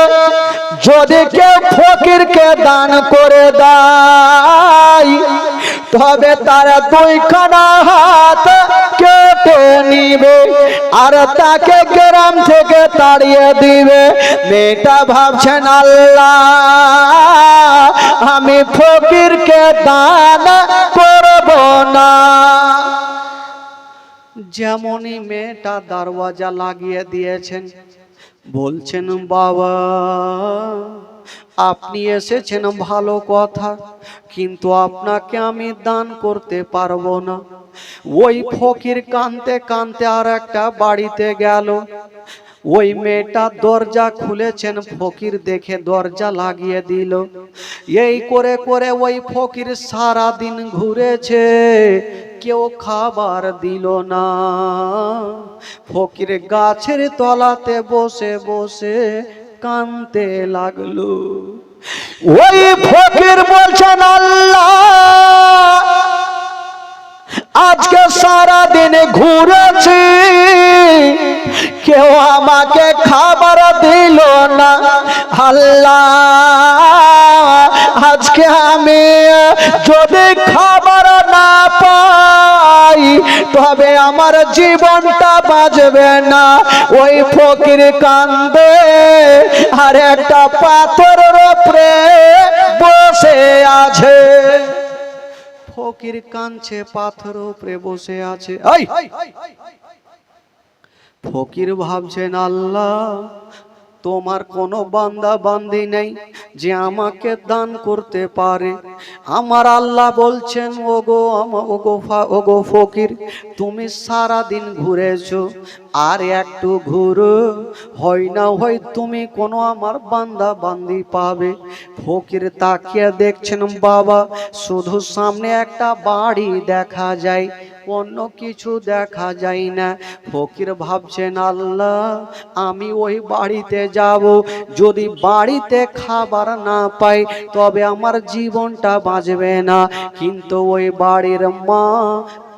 যদি কেউ ফকিরকে দান করে দেয় তবে তার 2খানা হাত কেটে নিবে আর তাকে গ্রাম থেকে তাড়িয়ে দিবে। মেয়েটা ভাবছেন আল্লাহ আমি ফকিরকে দান করব না। যেমনই মেয়েটা দরওয়াজা লাগিয়ে দিয়েছেন, বলছেন বাবা আপনি এসেছেন ভালো কথা, কিন্তু আপনাকে আমি দান করতে পারবো না। ওই ফকির কাঁদতে কাঁদতে আর একটা বাড়িতে গেল। ওই মেয়েটা দরজা খুলেছেন, ফকির দেখে দরজা লাগিয়ে দিল। এই করে করে ওই ফকির সারা দিন ঘুরেছে, কেউ খাবার দিল না। ফকির গাছের তলাতে বসে বসে কাঁদতে লাগলো। ওই ফকির বলছেন আল্লাহ আজকে সারা দিন ঘুরেছি, কেউ আমাকে খাবার দিল না। আল্লাহ আজকে আমি যদি খাবার না পাই তবে আমার জীবনটা বাঁচবে না। ওই ফকির কান্দে আর একটা পাথরের উপরে বসে আছে। ফকির কাঁদছে, পাথর উপরে বসে আছে। ফকির ভাবছেন আল্লাহ তোমার কোনো বান্দা বান্দি নেই যে আমাকে দান করতে পারে। আমার আল্লাহ বলছেন ওগো ফকির তুমি সারা দিন ঘুরেছো, আর একটু ঘুরো, হয় না হয় তুমি কোনো আমার বান্দা বান্দি পাবে। ফকির তাকিয়ে দেখছেন বাবা শুধু সামনে একটা বাড়ি দেখা যায়, অন্য কিছু দেখা যায় না। ফকির ভাবছেন আল্লাহ আমি ওই বাড়িতে যাব, যদি বাড়িতে খাবার না পাই তবে আমার জীবনটা বাঁচবে না। কিন্তু ওই বাড়ির মা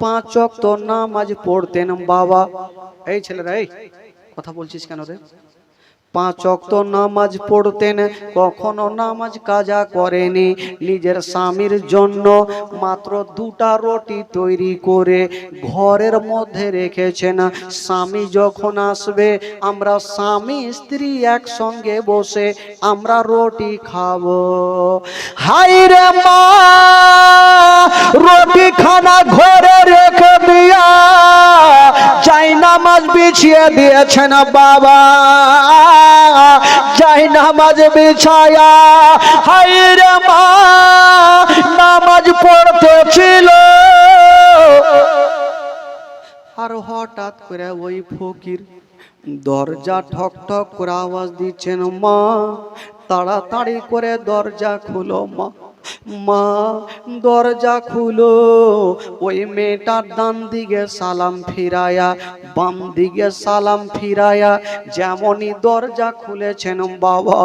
5 ওয়াক্ত নামাজ পড়তেন বাবা। এই ছেলেরা এই কথা বলছিস কেন রে? 5 ওয়াক্ত নামাজ পড়তেন, কখনো নামাজ কাজা করেনি। নিজের স্বামীর জন্য মাত্র 2টা রুটি তৈরি করে ঘরের মধ্যে রেখেছেন। স্বামী যখন আসবে আমরা স্বামী স্ত্রী একসঙ্গে বসে আমরা রুটি খাবো। হাই রে মা রুটি খানা ঘরে রেখে দিয়া যাই নামাজ বিছিয়ে দিয়েছেন বাবা। যাই নামাজ বিছায়া হাই রে মা নামাজ পড়তেছিল, আর হঠাৎ করে ওই ফকির দরজা ঠক ঠক করে আওয়াজ দিচ্ছেন, মা তাড়াতাড়ি করে দরজা খুলো মা, মা দরজা খুলো। ওই মেয়েটার ডান দিকে সালাম ফিরায়া বাম দিকে সালাম ফিরায়া যেমনই দরজা খুলেছেন বাবা,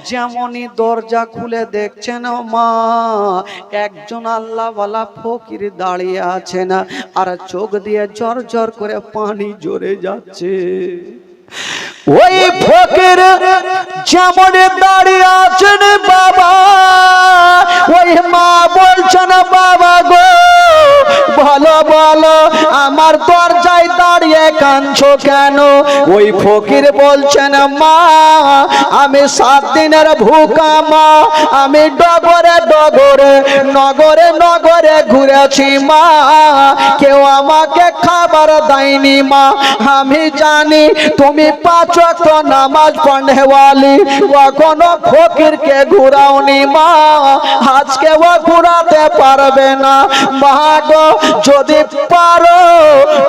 যেমনই দরজা খুলে দেখছেন মা একজন আল্লাহওয়ালা ফকির দাঁড়িয়ে আছেন, আর চোখ দিয়ে ঝর ঝর করে পানি ঝরে যাচ্ছে। ওই ফকির যেমন দাঁড়িয়ে আছেন বাবা, ওই মা বলছেন বাবা গো বলো বলো আমার দরজায় দাঁড়িয়ে কাঁদছো কেন? ওই ফকির বলছেন মা আমি 7 দিনের ভুকা মা, আমি ডগরে ডগরে নগরে নগরে ঘুরেছি মা, কেউ আমাকে খাবার দেয়নি মা। আমি জানি তুমি 5 ওয়াক্ত নামাজ পড়নেওয়ালি, কখনো ফকিরকে ঘুরাওনি মা, আজকে ও ঘুরাতে পারবে না মা গো, যদি পারো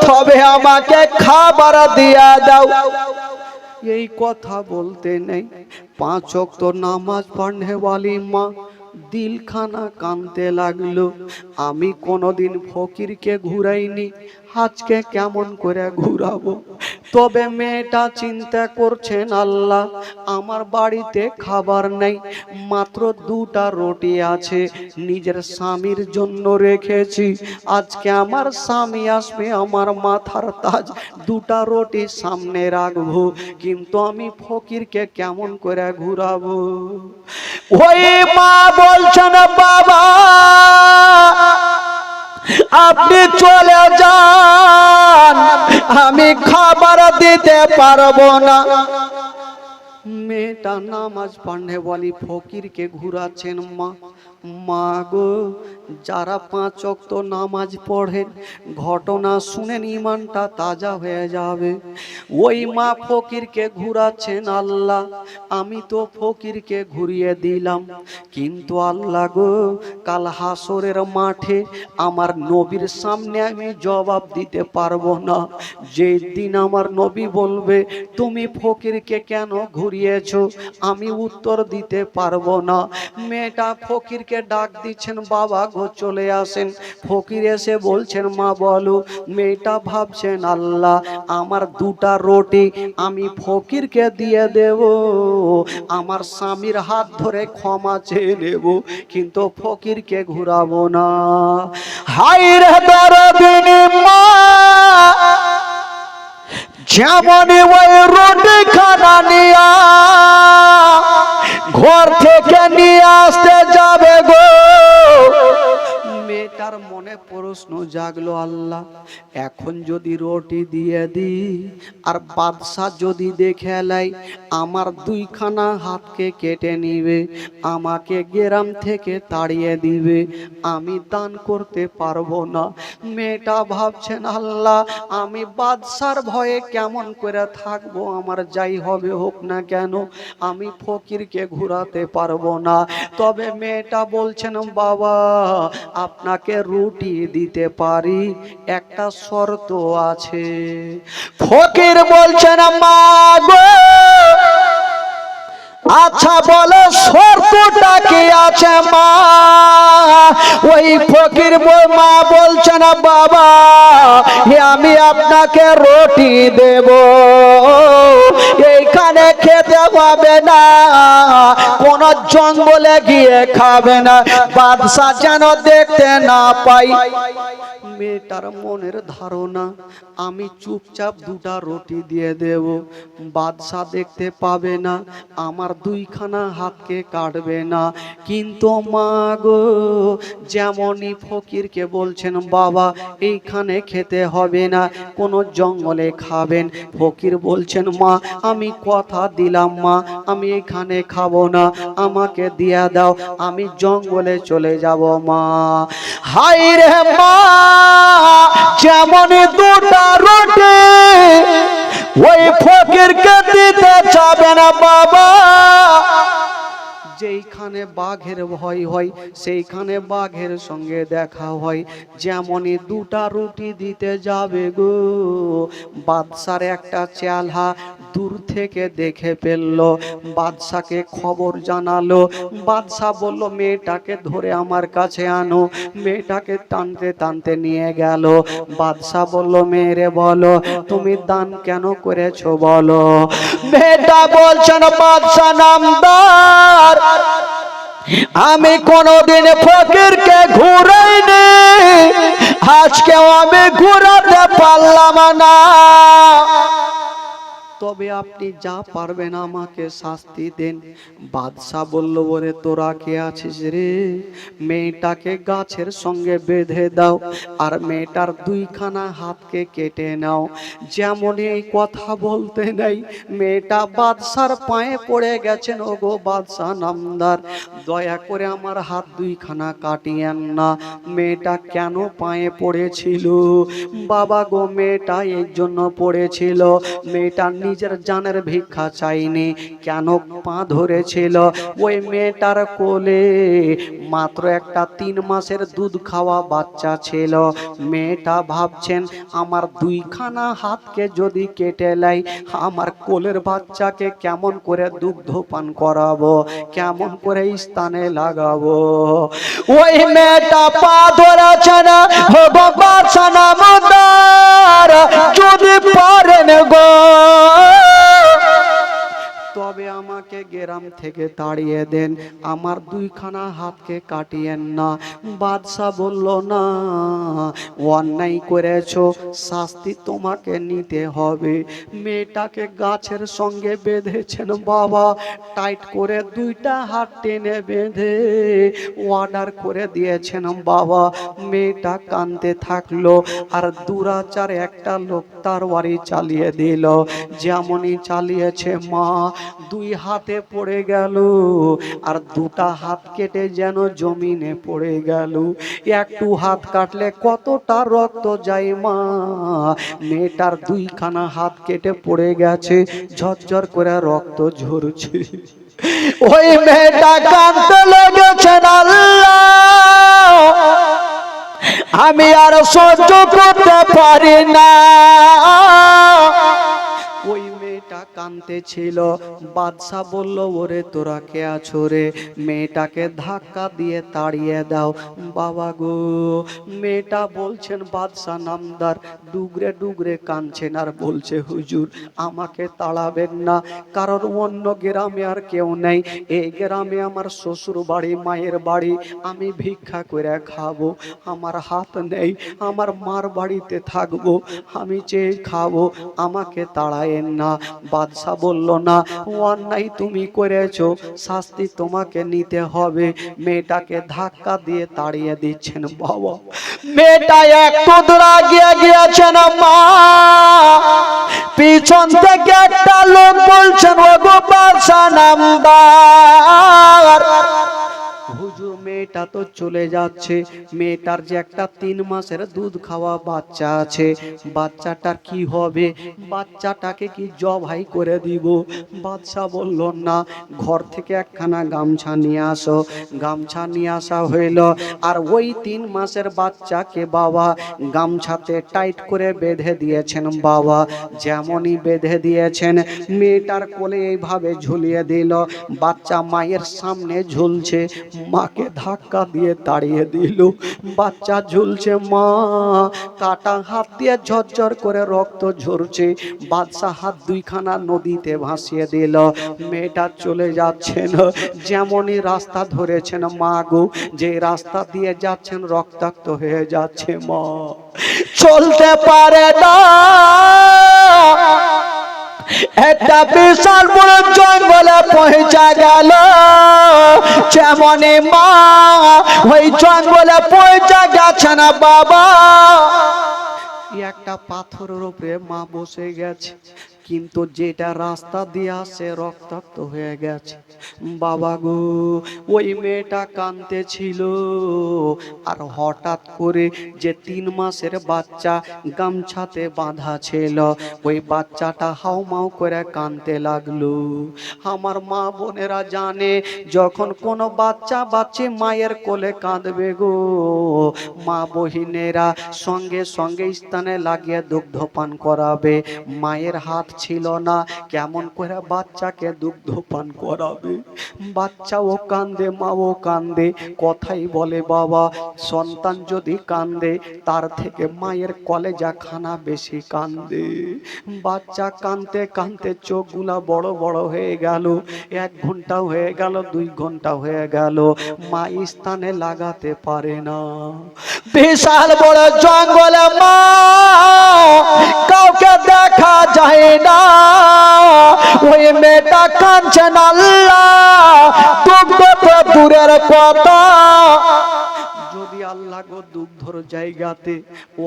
তবে আমাকে খাবার দিয়া দাও। এই কথা বলতে নেই 5 ওয়াক্ত নামাজ পড়নেওয়ালি মা দিলখানা কানতে লাগলো। আমি কোনোদিন ফকিরকে ঘুরাইনি, আজকে কেমন করে ঘুরাবো? তবে মেয়েটা চিন্তা করছেন আল্লাহ আমার বাড়িতে খাবার নেই, মাত্র 2টা রুটি আছে, নিজের স্বামীর জন্য রেখেছি, আজকে আমার স্বামী আসবে, আমার মাথার তাজ, 2টা রুটি সামনে রাখবো, কিন্তু আমি ফকিরকে কেমন করে ঘুরাবো? ওই মা বলছেন বাবা আপনি চলে যান, আমি খাবার দিতে পারবো না। মেয়েটা নামাজ পড়নে বলি ফকিরকে ঘুরাচ্ছেন মা। মা গো, যারা 5 ওয়াক্ত নামাজ পড়েন ঘটনা শুনেন ইমানটা তাজা হয়ে যাবে। ওই মা ফকিরকে ঘুরাচ্ছেন আল্লাহ আমি তো ফকিরকে ঘুরিয়ে দিলাম, কিন্তু আল্লাহ গো কাল হাসরের মাঠে আমার নবীর সামনে আমি জবাব দিতে পারবো না। যেদিন আমার নবী বলবে তুমি ফকিরকে কেন ঘুরিয়েছো, আমি উত্তর দিতে পারবো না। মেয়েটা ফকিরকে ডাক দিচ্ছেন বাবা গো চলে আসেন। ফকির এসে বলছেন মা বলো। মেয়েটা ভাবছেন আল্লাহ আমার 2টা রুটি আমি ফকিরকে দিয়ে দেব, আমার স্বামীর হাত ধরে ক্ষমা চেয়ে নেব, কিন্তু ফকিরকে ঘুরাবো না। হায় রে দরদিনী মা, যেমনই ওই রুটি খানা নিয়া ঘর থেকে নিয়ে আসতে যাবে গো, মেয়েটার মনে প্রশ্ন জাগলো আল্লাহ এখন যদি রুটি দিয়ে দিই আর বাদশা যদি দেখে লাই আমার 2খানা হাতকে কেটে নিবে, আমাকে গ্রাম থেকে তাড়িয়ে দিবে, আমি দান করতে পারবো না। মেয়েটা ভাবছেন আল্লাহ আমি বাদশার ভয়ে কেমন করে থাকবো, আমার যাই হবে হোক না কেন আমি ফকিরকে ঘুরাতে পারবো না। তবে মেয়েটা বলছেন বাবা আপনাকে রুটি দিতে পারি, একটা শর্ত আছে। ফকির বলছেন মা গো আচ্ছা বলো শর্তটা কি আছে মা? ওই ফকির মা বলছেন বাবা আমি আপনাকে রুটি দেব, এইখানে খেতে হবে না, কোন জঙ্গলে গিয়ে খাবে না, বাদশা যেন দেখতে না পাই। মেয়েটার মনের ধারণা আমি চুপচাপ 2টা রুটি দিয়ে দেব, বাদশা দেখতে পাবে না, আমার 2খানা হাতকে কাটবে না। কিন্তু মা গো যেমনই ফকিরকে বলছেন বাবা এইখানে খেতে হবে না, কোন জঙ্গলে খাবেন, ফকির বলছেন মা আমি কথা দিলাম মা আমি এখানে খাবো না, আমাকে দিয়া দাও, আমি জঙ্গলে চলে যাব মা। হায় রে মা, যেমনই 2টা রুটি ওই ফকিরকে দিতে চাবে না বাবা, যেইখানে বাঘের ভয় হয় সেইখানে বাঘের সঙ্গে দেখা হয়। যেমনই 2টা রুটি দিতে যাবে গো, বাদশার একটা চেলা দূর থেকে দেখে ফেলল, বাদশাকে খবর জানালো। বাদশা বলল মেয়েটাকে ধরে আমার কাছে আনো, মেয়েটাকে টানতে টানতে নিয়ে গেল। বাদশা বলল মেয়েরে বলো তুমি দান কেন করেছো বলো। মেয়েটা বলছেন বাদশা নামদার আমি কোনদিন ফকিরকে ঘুরাইনি, আজকেও আমি ঘুরাতে পারলাম না। তবে আপনি যা পারবেন আমাকে শাস্তি দেন। বাদশা বলল, ওরে তোরা কে আছিস রে? মেয়েটাকে গাছের সঙ্গে বেঁধে দাও আর মেয়েটার দুইখানা হাতকে কেটে নাও। যেমন এই কথা বলতে নেই, মেয়েটা বাদশার পায়ে পড়ে গেছেন। ও গো বাদশা নামদার, দয়া করে আমার হাত দুইখানা কাটিয়েন না। মেয়েটা কেন পায়ে পড়েছিল বাবা গো? মেয়েটা এই জন্য পড়েছিল, মেয়েটা নিজের জানের ভিক্ষা চাইনি। কেন পা ধরেছিল? ওই মেয়েটার কোলে মাত্র একটা 3 মাসের দুধ খাওয়া বাচ্চা ছিল। মেয়েটা ভাবছেন আমার দুইখানা হাতকে যদি কেটে লাই, আমার কোলের বাচ্চাকে কেমন করে দুগ্ধ পান করাবো, কেমন করে স্থানে লাগাবো। ওই মেয়েটা পা ধরেছে না বাদশা নামদার, যদি পারেন গো তবে আমাকে গ্রাম থেকে তাড়িয়ে দেন, আমার দুইখানা হাতকে কাটিয়েন না। বাদশা বলল, না, অন্যায় করেছো, শাস্তি তোমাকে নিতে হবে। মেয়েটাকে গাছের সঙ্গে বেঁধেছেন বাবা, টাইট করে দুইটা হাত টেনে বেঁধে অর্ডার করে দিয়েছেন বাবা। মেয়েটা কাঁদতে থাকলো, আর দুরাচার একটা লোক তার বাড়ি চালিয়ে দিল। যেমনই চালিয়েছে মা দুই হাতে পড়ে গেল, আর দুটা হাত কেটে যেন জমিনে পড়ে গেল। একটু হাত কাটলে কতটা রক্ত যায় মা! মেয়েটার দুইখানা হাত কেটে পড়ে গেছে, ঝরঝর করে রক্ত ঝরছে। ওই মেয়েটা কাঁদতে লেগেছেন, আল্লাহ আমি আর সহ্য করতে পারি না। ওই মেয়েটা কাঁদতে ছিল। বাদশা বলল, ওরে তোরা কে আছো রে? মেয়েটাকে ধাক্কা দিয়ে তাড়িয়ে দাও। বাবা গো, মেয়েটা বলছেন বাদশা নামদার, ডুগরে ডুগরে কাঁদছেন আর বলছে, হুজুর আমাকে তাড়াবেন না, কারণ অন্য গ্রামে আর কেউ নেই। এই গ্রামে আমার শ্বশুর বাড়ি, মায়ের বাড়ি, আমি ভিক্ষা করে খাবো। আমার হাত নেই, আমার মার বাড়িতে থাকবো, আমি চেয়ে খাবো, আমাকে তাড়ায় না। বাদশা বলল, না, অন্যায় তুমি করেছো, শাস্তি তোমাকে নিতে হবে। মেয়েটাকে ধাক্কা দিয়ে তাড়িয়ে দিচ্ছেন বাবা। মেয়েটা একটু দূর এগিয়ে গিয়েছেন মা, পিছন থেকে একটা লোক বলছেন, ও গো বাদশা নামদার। হুজুর মেয়েটা তো চলে যাচ্ছে, মেয়েটার যে একটা 3 মাসের দুধ খাওয়া বাচ্চা আছে, বাচ্চাটার কি হবে? বাচ্চাটাকে কি জবাই করে দিব? বাদশা বলল, না, ঘর থেকে একখানা গামছা নিয়ে আসো। গামছা নিয়ে আসা হইল, আর ওই 3 মাসের বাচ্চাকে বাবা গামছাতে টাইট করে বেঁধে দিয়েছেন বাবা। যেমনই বেঁধে দিয়েছেন, মেয়েটার কোলে এইভাবে ঝুলিয়ে দিল। বাচ্চা মায়ের সামনে ঝুলছে, মাকে ধাক্কা দিয়ে তাড়িয়ে দিল। বাচ্চা ঝুলছে, মা কাটা হাত দিয়ে ঝরঝর করে রক্ত ঝরছে। বাদশা হাত দুইখানা নদীতে ভাসিয়ে দিল। মেয়েটা চলে যাচ্ছেন, যেমনই রাস্তা ধরেছেন মা গো, যে রাস্তা দিয়ে যাচ্ছেন রক্তাক্ত হয়ে যাচ্ছে মা, চলতে পারে না। একটা বিশাল বড় জঙ্গলে পৌঁছা গেল, যেমনই মা ওই জঙ্গলে পৌঁছা গেছে না বাবা, একটা পাথরের উপরে মা বসে গেছে, কিন্তু যেটা রাস্তা দিয়ে আসে রক্তাক্ত হয়ে গেছে। বাবা গো, ওই মেয়েটা কাঁদতে ছিল, আর হঠাৎ করে যে 3 মাসের বাচ্চা গামছাতে বাঁধা ছিল, ওই বাচ্চাটা হাউমাউ করে কাঁদতে লাগলো। আমার মা বোনেরা জানে, যখন কোনো বাচ্চা বাচ্চি মায়ের কোলে কাঁদবে গো, মা বহিনেরা সঙ্গে সঙ্গে স্থানে লাগিয়ে দুগ্ধ পান করাবে। মায়ের হাত ছিল না, কেমন করে বাচ্চাকে দুগ্ধ পান করাবে? বাচ্চাও কান্দে, মাও কান্দে। কথাই বলে বাবা, সন্তান যদি কান্দে তার থেকে মায়ের কলেজা খানা বেশি কান্দে। বাচ্চা কান্দতে কান্দতে চোখগুলা বড় বড় হয়ে গেল। 1 ঘন্টা হয়ে গেল, 2 ঘন্টা হয়ে গেল, মা স্থানে লাগাতে পারে না। বিশাল বড় জঙ্গলে মা, কাউকে দেখা যায় না। মেয়েটা, ওই মেয়েটা কাঁদছেন আল্লাহ, দুগ্ধ তো দূরের কথা। যদি আল্লাহ গো দুগ্ধর জায়গাতে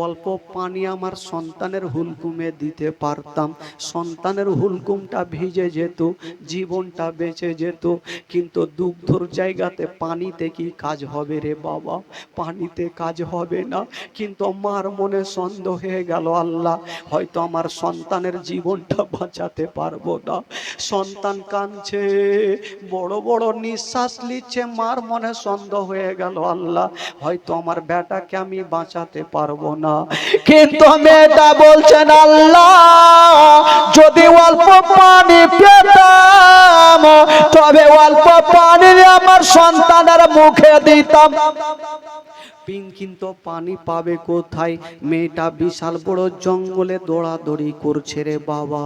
অল্প পানি আমার সন্তানের হুলকুমে দিতে পারতাম, সন্তানের হুলকুমটা ভিজে যেত, জীবনটা বেঁচে যেত। কিন্তু দুগ্ধর জায়গাতে পানিতে কি কাজ হবে রে বাবা? পানিতে কাজ হবে না। কিন্তু মার মনে সন্দেহ হয়ে গেল, আল্লাহ হয়তো আমার সন্তানের জীবনটা বাঁচাতে পারবো না। সন্তান কাঁদছে, বড় বড় নিঃশ্বাস নিচ্ছে, মার মনে সন্দেহ হয়ে গেল, আল্লাহ হয়তো আমার বেটাকে আমি বাঁচাতে পারবো না। কিন্তু মেয়েটা বলছেন আল্লাহ, যদি অল্প পানি পেতাম তবে অল্প পানি আমার সন্তানের মুখে দিতাম। কিন্তু পানি পাবে কোথায়? মেয়েটা বিশাল বড় জঙ্গলে দৌড়াদৌড়ি করছে রে বাবা,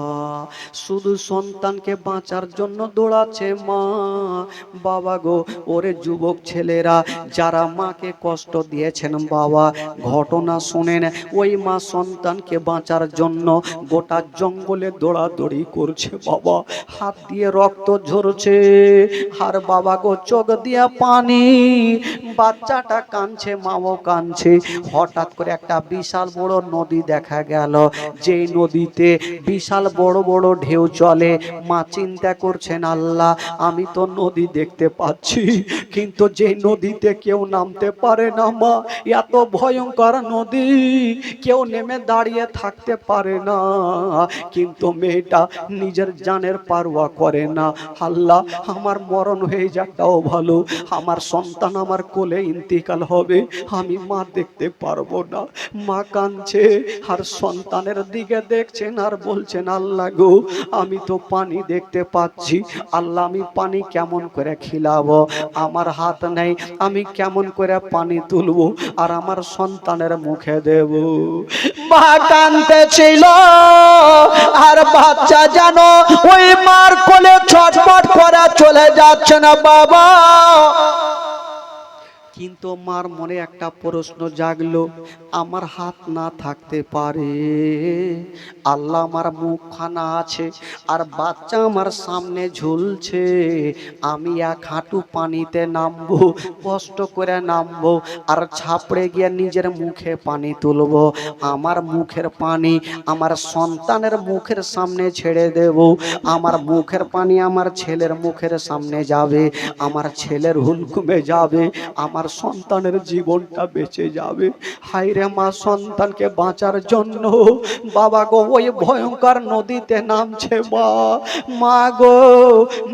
শুধু সন্তানকে বাঁচার জন্য দৌড়াচ্ছে মা। বাবা গো, ওরে যুবক ছেলেরা যারা মাকে কষ্ট দিয়েছেন বাবা, ঘটনা শোনেন। ওই মা সন্তানকে বাঁচার জন্য গোটা জঙ্গলে দৌড়াদৌড়ি করছে বাবা, হাত দিয়ে রক্ত ঝরছে, আর বাবা গো চোখ দিয়ে পানি, বাচ্চাটা কাঁদছে, মাও কাঁদছে। হঠাৎ করে একটা বিশাল বড় নদী দেখা গেল, যেই নদীতে বিশাল বড় বড় ঢেউ চলে। মা চিন্তা করছেন, আল্লাহ আমি তো নদী দেখতে পাচ্ছি, কিন্তু যে নদীতে কেউ নামতে পারে না মা, এত ভয়ঙ্কর নদী, কেউ নেমে দাঁড়িয়ে থাকতে পারে না। কিন্তু মেয়েটা নিজের জানের পারোয়া করে না, আল্লাহ আমার মরণ হয়ে যাকটাও ভালো, আমার সন্তান আমার কোলে ইন্তিকাল হবে, আমি মা দেখতে পারবো না। মা কাঁদছে আর সন্তানের দিকে দেখছেন আর বলছেন, আল্লাহ গো আমি তো পানি দেখতে পাচ্ছি, আল্লাহ আমি পানি কেমন করে খিলাবো? আমার হাত নেই, আমি কেমন করে পানি তুলবো আর আমার সন্তানের মুখে দেব? মা কাঁদতেছিল আর বাচ্চা যেন ওই মার কোলে ছটফট করে চলে যাচ্ছে না বাবা। কিন্তু মার মনে একটা প্রশ্ন জাগলো, আমার হাত না থাকতে পারে, আল্লাহ আমার মুখখানা আছে আর বাচ্চা আমার সামনে ঝুলছে, আমি এক হাঁটু পানিতে নামবো, কষ্ট করে নামবো আর ছাপড়ে গিয়ে নিজের মুখে পানি তুলবো, আমার মুখের পানি আমার সন্তানের মুখের সামনে ছেড়ে দেব, আমার মুখের পানি আমার ছেলের মুখের সামনে যাবে, আমার ছেলের হুলকুমে যাবে, আমার সন্তানের জীবনটা বেঁচে যাবে। হায়রে মা সন্তানকে বাঁচার জন্য বাবা গো ওই ভয়ঙ্কর নদীতে নামছে। মা গো,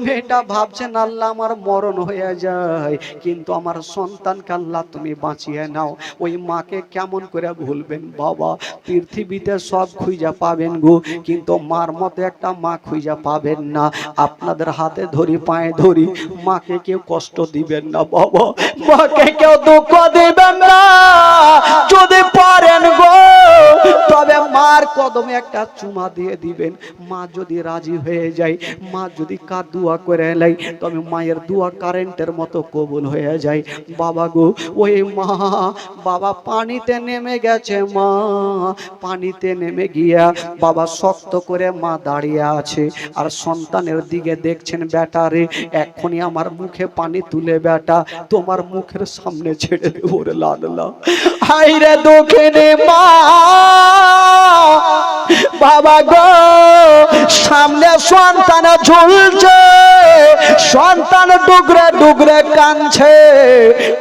মেয়েটা ভাবছেন আল্লাহ আমার মরণ হয়ে যায়, কিন্তু আমার সন্তানকে আল্লাহ তুমি বাঁচিয়ে নাও। ওই মাকে কেমন করে ভুলবেন বাবা? পৃথিবীতে সব খুঁজা পাবেন গো, কিন্তু মার মতো একটা মা খুঁজা পাবেন না। আপনাদের হাতে ধরি, পায়ে ধরি, মাকে কেউ কষ্ট দিবেন না বাবা, মাকে কেউ দুঃখ দিবেন না, যদি পারেন গো তবে মার কদমে একটা চুমা দিয়ে দিবেন। মা যদি রাজি হয়ে যায়, মা যদি কার দোয়া করে নেয়, তবে মায়ের দোয়া কারেন্টের মতো কবুল হয়ে যায়। বাবা গো, ওই মা বাবা পানিতে নেমে গেছে, মা পানিতে নেমে গিয়া বাবা শক্ত করে মা দাঁড়িয়ে আছে আর সন্তানের দিকে দেখছেন, বেটা রে এখনই আমার মুখে পানি তুলে বেটা তোমার মুখের সামনে ছেড়ে দেবো রে লাডলা। হায়রে দুঃখিনী মা, বাবা গো সামনে সন্তান ঝুলছে, সন্তান ডুগরে ডুগরে কাঁদছে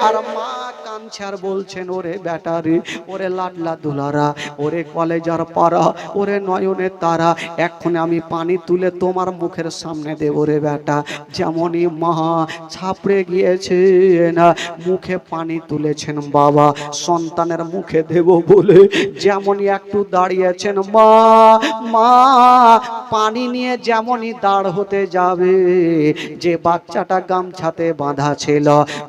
আর মা কাঁদছে আর বলছেন, ওরে বেটা রে, ওরে লাডলা দুলারা, ওরে কলেজার পাড়া, ওরে নয়নের তারা, এখন আমি পানি তুলে তোমার মুখের সামনে দেব রে বেটা। যেমনই মা ছাপড়ে গিয়েছে না, মুখে পানি তুলেছেন বাবা সন্তানের মুখে দেব বলে, যেমনই একটু দাঁড়িয়েছেন মা, মা পানি নিয়ে যেমনই দাঁড় হতে যাবে, যে বাচ্চাটা গামছাতে বাঁধা ছিল,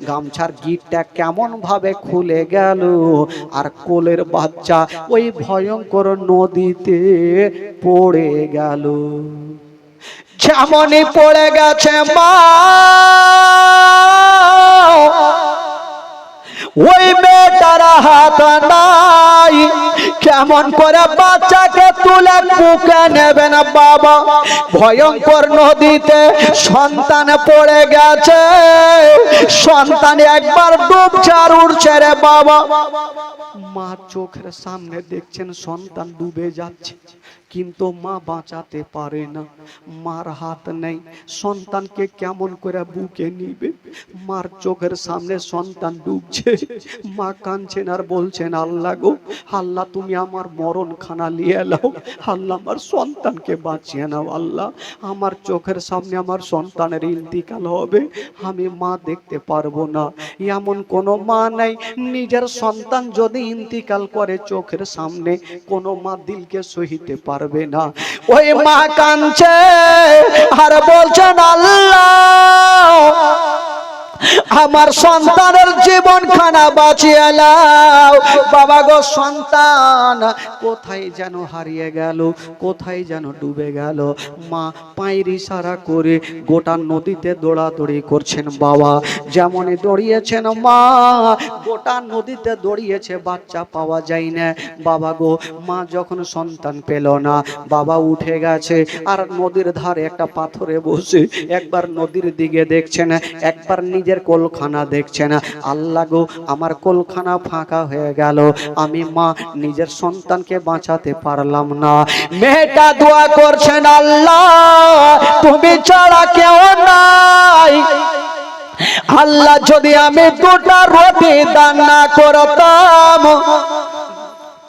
গামছার গিটটা কেমন ভাবে খুলে গেল আর কোলের বাচ্চা ওই ভয়ঙ্কর নদীতে পড়ে গেল। যেমনই পড়ে গেছে মা, ওই মেয়েটা আর হাত নাই, কেমন করে বাচ্চাকে তুলে বুকে নেবেন বাবা? ভয়ঙ্কর নদীতে সন্তান পড়ে গেছে, সন্তান একবার ডুবছে আর উঠছে রে বাবা। মা চোখের সামনে দেখছেন সন্তান ডুবে যাচ্ছে, কিন্তু মা বাঁচাতে পারে না, মার হাত নেই, সন্তানকে কেমন করে বুকে নিবে? মার চোখের সামনে সন্তান ডুবছে, মা কাঁদছেন আর বলছেন, আল্লাহ গো, আল্লাহ তুমি আমার মরণখানা নিয়ে নাও, আল্লাহ আমার সন্তানকে বাঁচিয়ে নাও, আল্লাহ আমার চোখের সামনে আমার সন্তানের ইন্তিকাল হবে, আমি মা দেখতে পারবো না। এমন কোনো মা নাই, নিজের সন্তান যদি ইন্তিকাল করে চোখের সামনে, কোনো মা দিলকে সহিতে পারবে না। ওই মা কাঁদছে আর বলছেন, আল্লাহ আমার সন্তানের জীবন খানা বাঁচিয়ে নাও। বাবা গো, সন্তান কোথায় যেন হারিয়ে গেল, কোথায় যেন ডুবে গেল। মা পায়ের ইশারা করে গোটা নদীতে দৌড়াদৌড়ি করছেন বাবা। যেমনই দৌড়িয়েছেন মা, গোটা নদীতে দৌড়িয়েছে, বাচ্চা পাওয়া যায় না। বাবা গো, মা যখন সন্তান পেল না, বাবা উঠে গেছে আর নদীর ধারে একটা পাথরে বসে একবার নদীর দিকে দেখছেন, একবার নিজের কোলখানা দেখছেন। আল্লাহ গো, আমার কোলখানা ফাঁকা হয়ে গেল, আমি মা নিজের সন্তানকে বাঁচাতে পারলাম না। মেয়েটা দোয়া করছেন, আল্লাহ তুমি ছাড়া কেউ নাই, আল্লাহ যদি আমি দুটা রুটি দান না করতাম,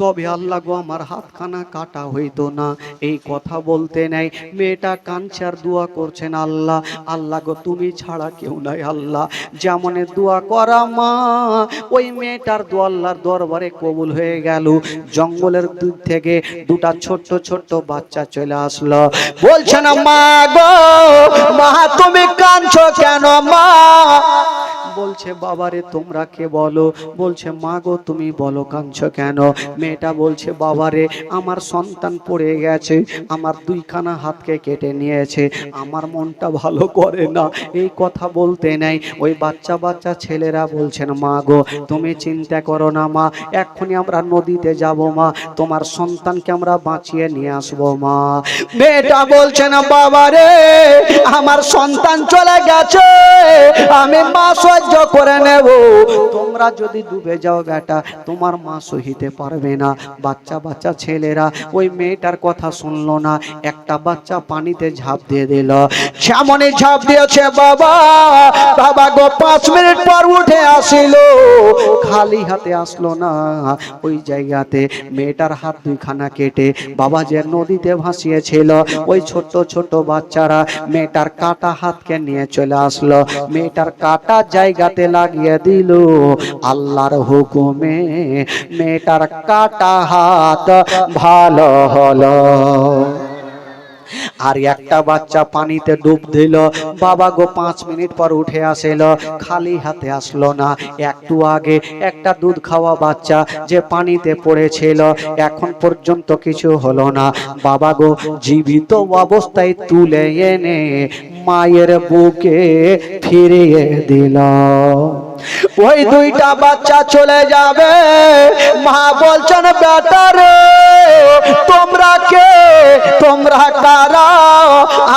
তবে আল্লাহ গো আমার হাতখানা কাটা হইতো না। এই কথা বলতে নাই, মেয়েটা কাঁদছে আর দোয়া করছেন, আল্লাহ, আল্লাহ গো তুমি ছাড়া কেউ নাই, আল্লাহ। যেমন দোয়া করা মা, ওই মেয়েটার দোয়া আল্লাহর দরবারে কবুল হয়ে গেল। জঙ্গলের দিক থেকে দুটা ছোট্ট ছোট্ট বাচ্চা চলে আসলো। বলছেন, মা গো, মা তুমি কাঁদছো কেন মা? বলছে, বাবারে তোমরা কে বলো? বলছে, মা গো তুমি বলো কাঁদছো কেন? মেয়েটা বলছে, বাবারে আমার সন্তান পড়ে গেছে, আমার দুইখানা হাতকে কেটে নিয়েছে, আমার মনটা ভালো করে না। এই কথা বলতে নাই, ওই বাচ্চা বাচ্চা ছেলেরা বলছেন, মা গো তুমি চিন্তা করো না মা, এক্ষুনি আমরা নদীতে যাব মা, তোমার সন্তানকে আমরা বাঁচিয়ে নিয়ে আসবো মা। মেয়েটা বলছেন, বাবারে আমার সন্তান চলে গেছে, আমি মা সহ্য করে নেব। তোমরা যদি ডুবে যাও বেটা, তোমার মা সহিতে পারবে না। বাচ্চা বাচ্চা ছেলেরা ওই মেয়েটার কথা শুনলো না, একটা বাচ্চা পানিতে ঝাঁপ দিয়ে দিল। যেমনই ঝাঁপ দিয়েছে বাবা, বাবা গো 5 মিনিট পর উঠে আসিল, খালি হাতে আসলো না। ওই জায়গাতে মেয়েটার হাত দুইখানা কেটে বাবা যে নদীতে ভাসিয়েছিল, ওই ছোট্ট ছোট্ট বাচ্চারা মেয়েটার কাটা হাতকে নিয়ে চলে আসলো, মেয়েটার কাটা জায়গাতে লাগিয়ে দিল। আল্লাহর হুকুমে মেয়েটার কাটা হাত ভালো হলো। আর একটা বাচ্চা পানিতে ডুব দিল। বাবা গো 5 মিনিট পর উঠে আসিল, খালি হাতে আসলো না। একটু আগে একটা দুধ খাওয়া বাচ্চা যে পানিতে পড়েছিল, এখন পর্যন্ত কিছু হলো না। বাবা গো জীবিত অবস্থায় তুলে এনে মায়ের বুকে ফিরিয়ে দিল। ওই দুইটা বাচ্চা চলে যাবে, মা বলছেন, বেটা রে তোমরা কে, তোমরা কারা,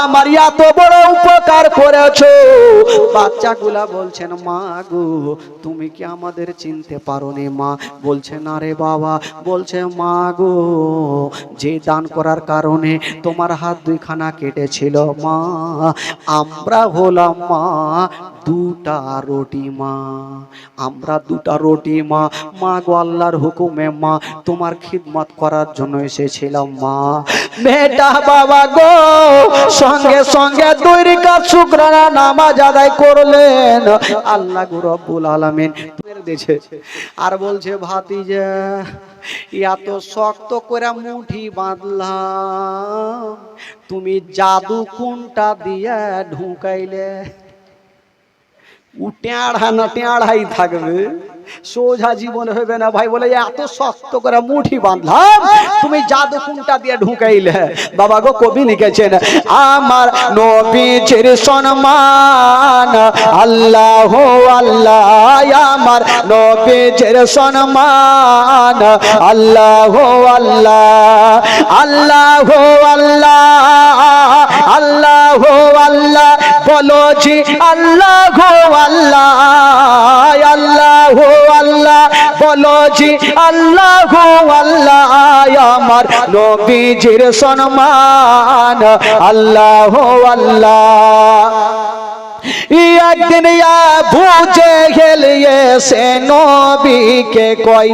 আমার এত বড় উপকার করেছো? বাচ্চাগুলা বলছেন, মা গো তুমি কি আমাদের চিনতে পারোনি মা? বলছে, না রে বাবা। বলছে, মা গো যে দান করার কারণে তোমার হাত দুইখানা কেটেছিল মা, আমরা হলাম মা দুটা রুটি মা, আমরা দুটা রুটি মা। মা গো আল্লাহর হুকুমে মা তোমার খিদমত করার জন্য এসেছিলাম মা। মেয়েটা বাবা গো সঙ্গে সঙ্গে 2 রাকাত শুকরানা নামাজ আদায় করলেন। আল্লাহ গো রব্বুল আলামিন দিয়েছে। আর বলছে, ভাতিজা এত শক্ত করে মুঠি বাঁধলাম, তুমি জাদু কোনটা দিয়ে ঢুকাইলে? টেঁড়া না টেঁড়াই থাকবে, সোজা জীবন হবে না ভাই। বলে এত শক্ত করে মুঠি বাঁধলাম, তুমি জাদু কোনটা দিয়ে ঢুকাইলে? বাবা গো কবি লিখেছেন, আমার নবীজির সম্মান আল্লাহ আল্লাহ, আমার নবীজির সম্মান আল্লাহ আল্লাহ, আল্লাহ আল্লাহ, আল্লাহ আল্লাহ বলো জি, আল্লাহ আল্লাহ, আল্লাহ আল্লাহ বলো জি, আল্লাহ আল্লাহ, আমার নবীজির সম্মান আল্লাহ আল্লাহ। একদিন আবু জেহেল এসে নবীকে কই,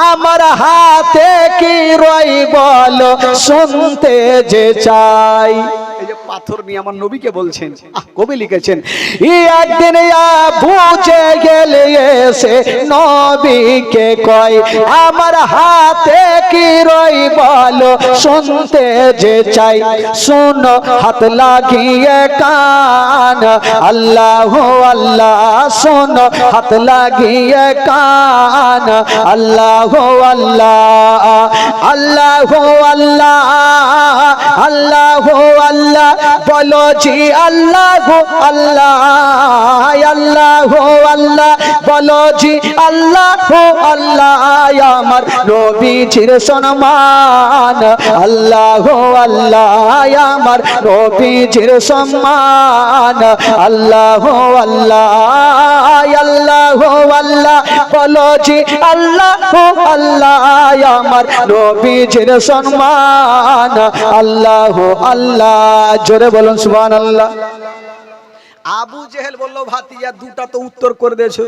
আমার হাতে কি রই বলো, শুনতে যে চাই। এই যে পাথর নিয়ে আমার নবীকে বলছেন, কবি লিখেছেন, একদিন আবু জেহেল এসে নবীকে কই, আমার হাতে কি রই বলো, শুনতে যে চাই। শুনো হাত লাগিয়ে কান আল্লাহ আল্লাহ, শোনো হাত লাগিয়ে কান আল্লাহ আল্লাহ, আল্লাহ আল্লাহ, আল্লাহ আল্লাহ বলো জি, আল্লাহ আল্লাহ, আল্লাহ আল্লাহ বলো জি, আল্লাহ আল্লাহ, আমার নবীজির সম্মান আল্লাহ আল্লাহ, আমার নবীজির সম্মান আল্লাহ আল্লাহ, আল্লাহ আল্লাহ বলো জি, আল্লাহ আল্লাহ, আমার নবীজির সম্মান আল্লাহ আল্লাহ। জোরে বলুন সুবহানাল্লাহ। আবু জেহেল বলল, ভাতিজা দুটা তো উত্তর করে দিয়েছো,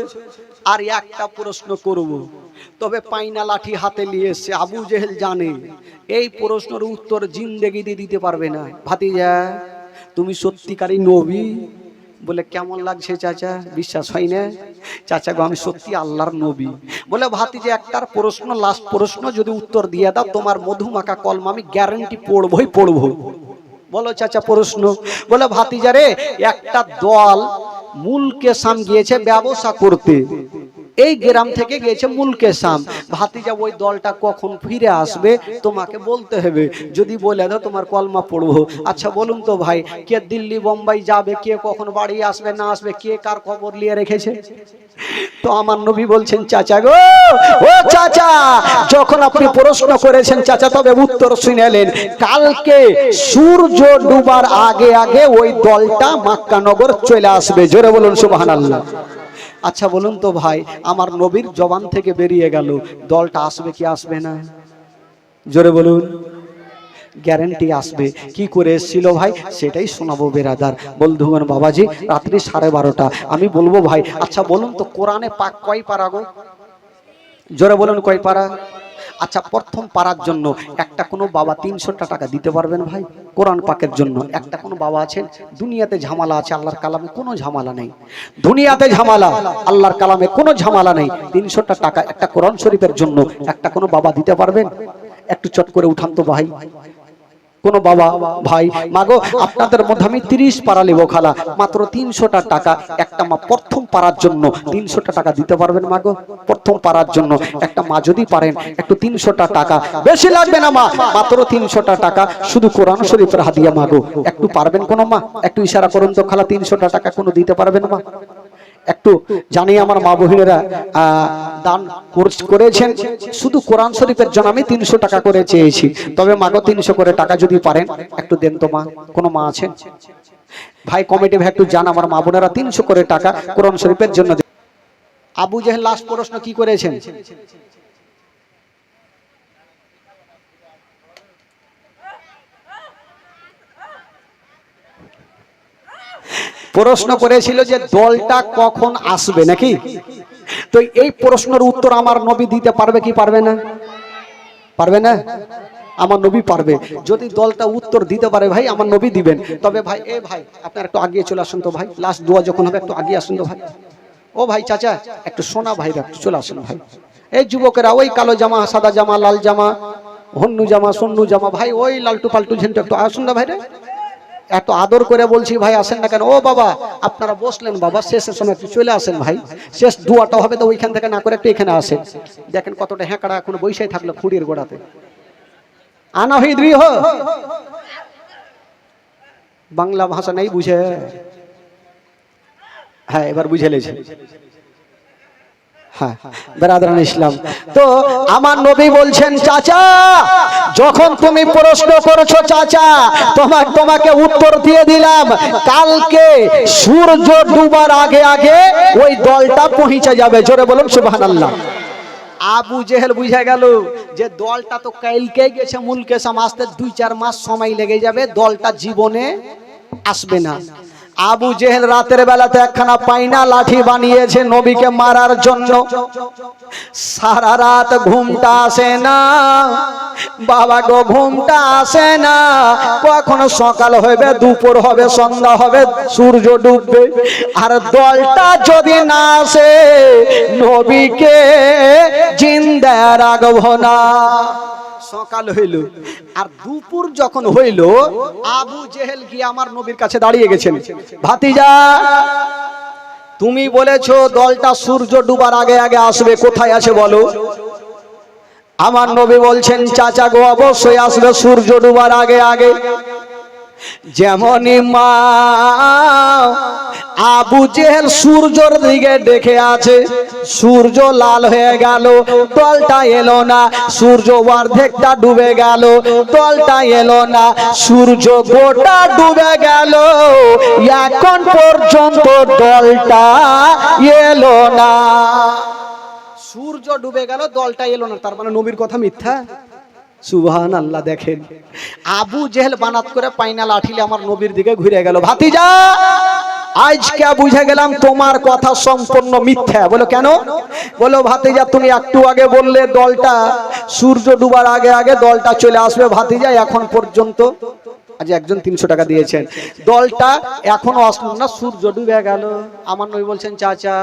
আর একটা প্রশ্ন করব। তবে পাইনা লাঠি হাতে নিয়ে এসছে। আবু জেহেল জানে এই প্রশ্নের উত্তর জিন্দেগি দিয়ে দিতে পারবে না। ভাতিজা তুমি সত্যিকারই নবী? বলে কেমন লাগছে চাচা, বিশ্বাস হয় না? চাচা গো আমি সত্যি আল্লাহর নবী। বলে ভাতিজা একটার প্রশ্ন, লাস্ট প্রশ্ন যদি উত্তর দিয়ে দাও, তোমার মধুমাখা কলমা আমি গ্যারান্টি পড়বই পড়বো। বলো চাচা প্রশ্ন। বলে ভাতিজা রে, একটা দল মুলকে শাম গিয়েছে ব্যবসা করতে, এই গ্রাম থেকে গিয়েছে মুলকে শাম। ভাতিজা ওই দলটা কখন ফিরে আসবে তোমাকে বলতে হবে, যদি বলে দাও তোমার কলমা পড়বো। আচ্ছা বলুন তো ভাই, কে দিল্লি বোম্বাই যাবে, কে কখন বাড়ি আসবে না আসবে, কে কার খবর নিয়ে রেখেছে? তো আমার নবী বলছেন, চাচা গো, ও চাচা, যখন আপনি প্রশ্ন করেছেন চাচা, তবে উত্তর শুনেলেন। কালকে সূর্য ডুবার আগে আগে ওই দলটা মক্কা নগর চলে আসবে। জোরে বলুন সুবহানাল্লাহ। আচ্ছা বলুন তো ভাই, আমার নবীর জবান থেকে বেরিয়ে গেল, দলটা আসবে কি আসবে না? জোরে বলুন। গ্যারান্টি আসবে। কি করে এসেছিল ভাই সেটাই শোনাবো বেরাদার বন্ধুগণ। বাবাজি রাত্রি 12:30 আমি বলবো ভাই। আচ্ছা বলুন তো কোরআনে পাক কয় পারা গো? জোরে বলুন কয় পারা? আচ্ছা প্রথম পারার জন্য একটা কোনো বাবা 300 টাকা দিতে পারবেন ভাই? কোরআন পাকের জন্য একটা কোনো বাবা আছেন? দুনিয়াতে ঝামেলা আছে, আল্লাহর কালামে কোনো ঝামেলা নেই। দুনিয়াতে ঝামেলা, আল্লাহর কালামে কোনো ঝামেলা নেই। 300 টাকা একটা কোরআন শরীফের জন্য একটা কোনো বাবা দিতে পারবেন? একটু চট করে উঠান তো ভাই। কোন বাবা ভাই, মাগো আপনাদের মধ্যে আমি 30 পারা নেব খালা, মাত্র 300 টাকা একটা মা প্রথম পারার জন্য 300 টাকা দিতে পারবেন মাগো? প্রথম পারার জন্য একটা মা যদি পারেন একটু 300 টাকা, বেশি লাগবে না মা, মাত্র 300 টাকা শুধু কোরআন শরীফের হাদিয়া মাগো। একটু পারবেন কোন মা? একটু ইশারা করুন তো খালা, 300 টাকা কোনো দিতে পারবেন মা? একটু জানি আমার মা বহিনেরা দান করেছেন, শুধু কোরআন শরীফের জন্য আমি 300 টাকা করে চেয়েছি। তবে মাগো 300 করে টাকা যদি পারেন একটু দেন তো মা। কোন মা আছেন ভাই? কমিটি ভাই একটু জান, আমার মা বোনেরা 300 করে টাকা কোরআন শরীফের জন্য। আবু জেহেল লাস্ট প্রশ্ন কি করেছেন? প্রশ্ন করেছিল যে দলটা কখন আসবে নাকি? তো এই প্রশ্নের উত্তর আমার নবী দিতে পারবে কি পারবে না? পারবে না? আমার নবী পারবে। যদি দলটা উত্তর দিতে পারে ভাই আমার নবী দিবেন। তবে ভাই এ ভাই আপনারা একটু আগিয়ে চলে আসুন তো ভাই, লাস্ট দোয়া যখন হবে একটু আগিয়ে আসুন তো ভাই। ও ভাই চাচা একটু সোনা ভাই একটু চলে আসুন ভাই। এই যুবকেরা ওই কালো জামা সাদা জামা লাল জামা হন্নু জামা সন্নু জামা ভাই, ওই লালটু পাল্টু ঝেন্টু একটু আসুন না ভাই রে। এত আদর করে বলছি ভাই আসেন না কেন? ও বাবা আপনারা বসলেন বাবা, শেষের সময় একটু চলে আসেন ভাই, শেষ দুয়াটা হবে তো ওইখান থেকে না করে একটু এখানে আসেন। দেখেন কতটা হ্যাঁকড়া এখন বৈশাই থাকলো খুঁড়ির গোড়াতে। আনা হই দ্বিহ বাংলা ভাষা নেই বুঝে। হ্যাঁ এবার বুঝে লেছে। হ্যাঁ বেরাদরান ইসলাম। তো আমার নবী বলছেন চাচা যখন তুমি প্রশ্ন করেছো চাচা তোমাকে উত্তর দিয়ে দিলাম, কালকে সূর্য ডুবার আগে আগে ওই দলটা পৌঁছে যাবে। জোরে বলুন সুবহানাল্লাহ। আবু জেহেল বুঝে গেল যে দলটা তো কালকে গেছে মুলকে আসতে 2-4 মাস সময় লেগে যাবে, দলটা জীবনে আসবে না। আবু জেহেল রাতের বেলাতে একখানা পাইনা লাঠি বানিয়েছে নবীকে মারার জন্য। সারা রাত ঘুমটা আসে না বাবা গো, ঘুমটা আসে না। কখনো সকাল হবে, দুপুর হবে, সন্ধ্যা হবে, সূর্য ডুববে, আর দলটা যদি না আসে নবীকে জিন্দা রাখবো না। সকাল হইল আর দুপুর যখন হইল আবু জেহেল গিয়ে আমার নবীর কাছে দাঁড়িয়ে গেছেন। ভাতিজা তুমি বলেছো দলটা সূর্য ডুবার আগে আগে আসবে, কোথায় আছে বলো? আমার নবী বলছেন চাচা গো অবশ্যই আসবে সূর্য ডুবার আগে আগে। যেমনই মা আবু জেহেল সূর্যর দিকে দেখে আছে, সূর্য লাল হয়ে গেল, দলটা এলো না। সূর্য অর্ধেকটা ডুবে গেল, দলটা এলো না। সূর্য গোটা ডুবে গেল, এখন পর্যন্ত দলটা এলো না। সূর্য ডুবে গেল, দলটা এলো না, তার মানে নবীর কথা মিথ্যা? সুবহানাল্লাহ। দেখেন আবু জেহেল বানাত করে পাইনা লাঠিলে আমার নবীর দিকে ঘুরে গেল। ভাতিজা আজকে বুঝে গেলাম তোমার কথা সম্পূর্ণ মিথ্যা। বলো কেন? বলো ভাতিজা তুমি একটু আগে বললে দলটা সূর্য ডুবার আগে আগে দলটা চলে আসবে। ভাতিজা এখন পর্যন্ত আজ একজন 300 টাকা দিয়েছেন, দলটা এখনো আসলো না, সূর্য ডুবে গেল। আমার নবী বলছেন চাচা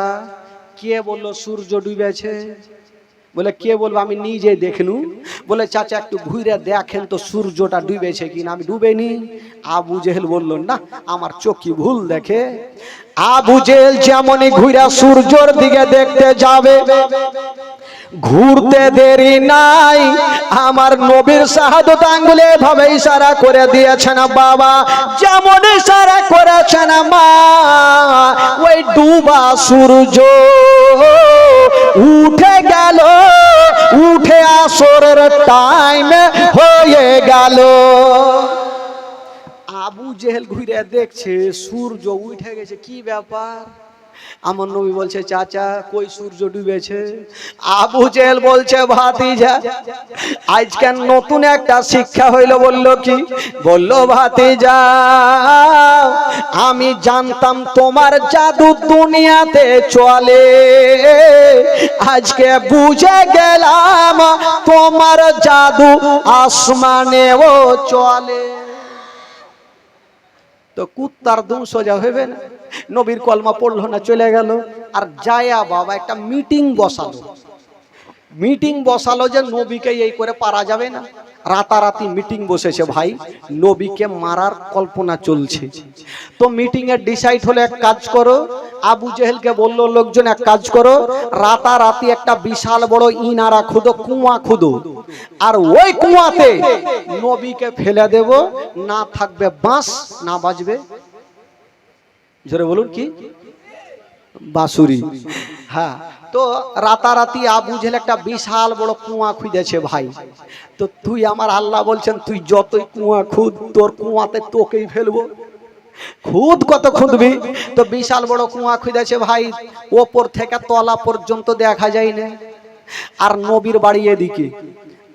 কে বললো সূর্য ডুবেছে? বলে কে বলবো, আমি নিজে দেখলু। বলে চাচা একটু ঘুরে দেখেন তো সূর্যটা ডুবেছে কিনা। আমি ডুবেনি। আবু জেহেল বলল না আমার চোখই ভুল দেখে। আবু জেহেল যেমনই ঘুরে সূর্যর দিকে দেখতে যাবে, ঘুরতে দেরি নাই, আমার নবীর শাহাদত আঙ্গুলে এভাবে ইশারা করে দিয়েছেন বাবা। যেমন ইশারা করেছেন মা, ওই ডুবা সূর্য উঠে গেল, উঠে আসরের টাইম হয়ে গেল। আবু জেহেল ঘুরে দেখছে সূর্য উঠে গেছে, কি ব্যাপার? আমার নবী বলছে চাচা কই সূর্য ডুবেছে? আবু জেহেল বলছে ভাতিজা আজকে নতুন একটা শিক্ষা হইল। বলল কি? বলল ভাতিজা আমি জানতাম তোমার জাদু দুনিয়াতে চলে, আজকে বুঝে গেলাম তোমার জাদু আসমানেও চলে। তো কুত্তার দুম সোজা হইবে না। নবীর কলমা পড়লো না, চলে গেল। আর যায়া বাবা একটা মিটিং বসালো যে নবীকে এই করে পারা যাবে না। রাতারাতি মিটিং বসেছে ভাই, নবীকে মারার কল্পনা চলছে। তো মিটিং এ ডিসাইড হলো এক কাজ করো, আবু জেহেলকে বললো লোকজন এক কাজ করো, রাতারাতি একটা বিশাল বড় ইনারা খুদো, কুয়া খুদো, আর ওই কুয়াতে নবীকে ফেলে দেব, না থাকবে বাঁশ না বাজবে, জোরে বলুন কি বাঁশুরি। হ্যাঁ তো রাতারাতি আবু জেহেল একটা বিশাল বড় কুয়া খুঁজেছে ভাই। তো তুই আমার আল্লাহ বলছেন তুই যতই কুয়া খুদ, তোর কুয়াতে তোকেই ফেলবো। খুদ কত খুঁদবি? তো বিশাল বড় কুয়া খুঁজেছে ভাই, ওপর থেকে তলা পর্যন্ত দেখা যায় না। আর নবীর বাড়ি এদিকে,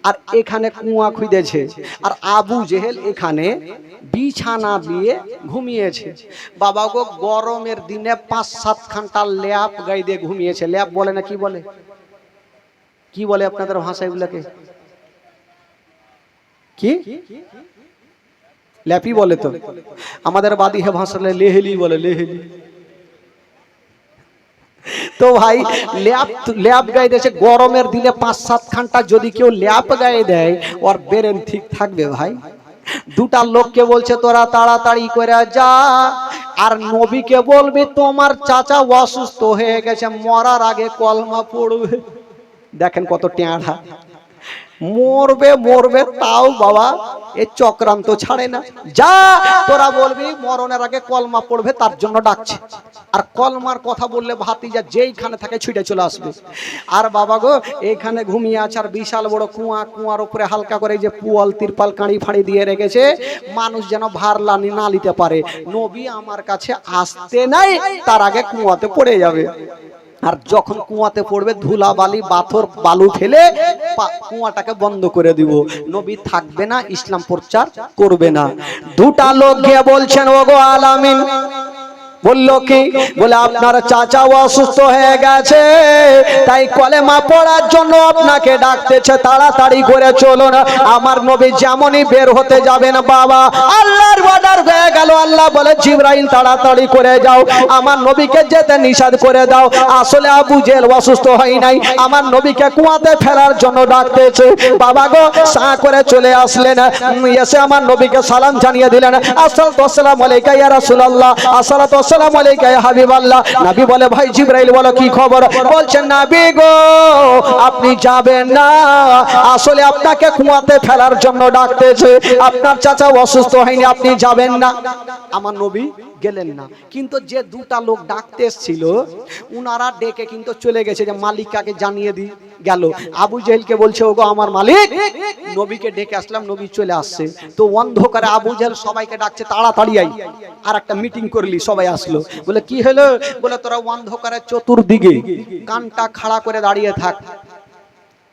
আর এখানে কুয়া খুঁজেছে, আর আবু জেহেল এখানে বিছানা দিয়ে ঘুমিয়েছে। বাবা গো গরমের দিনে 5-7 ঘন্টা ল্যাপ গায়ে দিয়ে ঘুমিয়েছে। ল্যাপ বলে না কি বলে? কি বলে আপনাদের ভাষা এগুলাকে? কি ল্যাপই বলে? তো আমাদের বাদিহে ভাষা লেহেলি বলে, লেহেলি। তো ভাই ল্যাপ গায়ে দিয়েছে। গরমের দিনে 5-7 ঘন্টা যদি কেউ ল্যাপ গায়ে দেয় ওর ব্রেন ঠিক থাকবে ভাই? দুটা লোককে বলছে তোরা তাড়াতাড়ি করে যা, আর নবীকে বলবি তোমার চাচা অসুস্থ হয়ে গেছে, মরার আগে কলমা পড়বে। দেখেন কত টেঁড়া, মরবে মরবে তাও বাবা এই চক্রান্ত ছাড়ে না। যা তোরা বলবি মরণের আগে কলমা পড়বে, তার জন্য ডাকছে। আর কলমার কথা বললে ভাতিজা যেইখানে থাকে ছুটে চলে আসবে। আর বাবা গো এইখানে ঘুমিয়ে আছে, আর বিশাল বড় কুয়া, কুয়ার উপরে হালকা করে যে পুয়াল তিরপাল কাঁড়ি ফাঁড়ি দিয়ে রেখেছে, মানুষ যেন ভার লানি না নিতে পারে। নবী আমার কাছে আসতে নাই, তার আগে কুয়াতে পড়ে যাবে। আর যখন কুয়াতে পড়বে ধুলা বালি পাথর বালু ফেলে কুয়াটাকে বন্ধ করে দিব, নবী থাকবে না, ইসলাম প্রচার করবে না। দুটা লোক গিয়ে বলছেন ওগো আলামিন, বললো কি, বলে আপনার চাচা অসুস্থ হয়ে গেছে, তাই কলেমা পড়ার জন্য আপনাকে ডাকতেছে, তাড়াতাড়ি করে চলুন। আমার নবী যেমনই বের হতে যাবেন বাবা, আল্লাহর অর্ডার হয়ে গেল। আল্লাহ বলে জিবরাইল তাড়াতাড়ি করে যাও, আমার নবীকে যেতে নিষেধ করে দাও। আসলে আবু জেহেল অসুস্থ হয় নাই, আমার নবীকে কুয়াতে ফেলার জন্য ডাকতেছে। বাবা গো সা করে চলে আসলেন, এসে আমার নবীকে সালাম জানিয়ে দিলেন, আসসালাতু ওয়াসসালামু আলাইকা ইয়া রাসূলুল্লাহ, আসসালাতু আসসালামু আলাইকা ইয়া হাবিবাল্লাহ। নবী বলে ভাই জিবরাইল বলো কি খবর? বলছেন নবী গো আপনি যাবেন না, আসলে আপনাকে কুয়াতে ফেলার জন্য ডাকতেছে, আপনার চাচা অসুস্থ হয়নি, আপনি যাবেন না। আমার নবী গেলেন না। কিন্তু যে দুটা লোক ডাকতে এসেছিল উনারা ডেকে কিন্তু চলে গেছে, যে মালিকাকে জানিয়ে দি গেল। আবু জেহেলকে বলছে ওগো আমার মালিক, নবীকে ডেকে আসলাম, নবী চলে আসছে। তো অন্ধকারে আবু জেহেল সবাইকে ডাকছে তাড়াতাড়ি আই, আর একটা মিটিং করলি, সবাই আসলো। বলে কি হলো? বলে তোরা অন্ধকারে চতুর্দিকে কানটা খাড়া করে দাঁড়িয়ে থাক,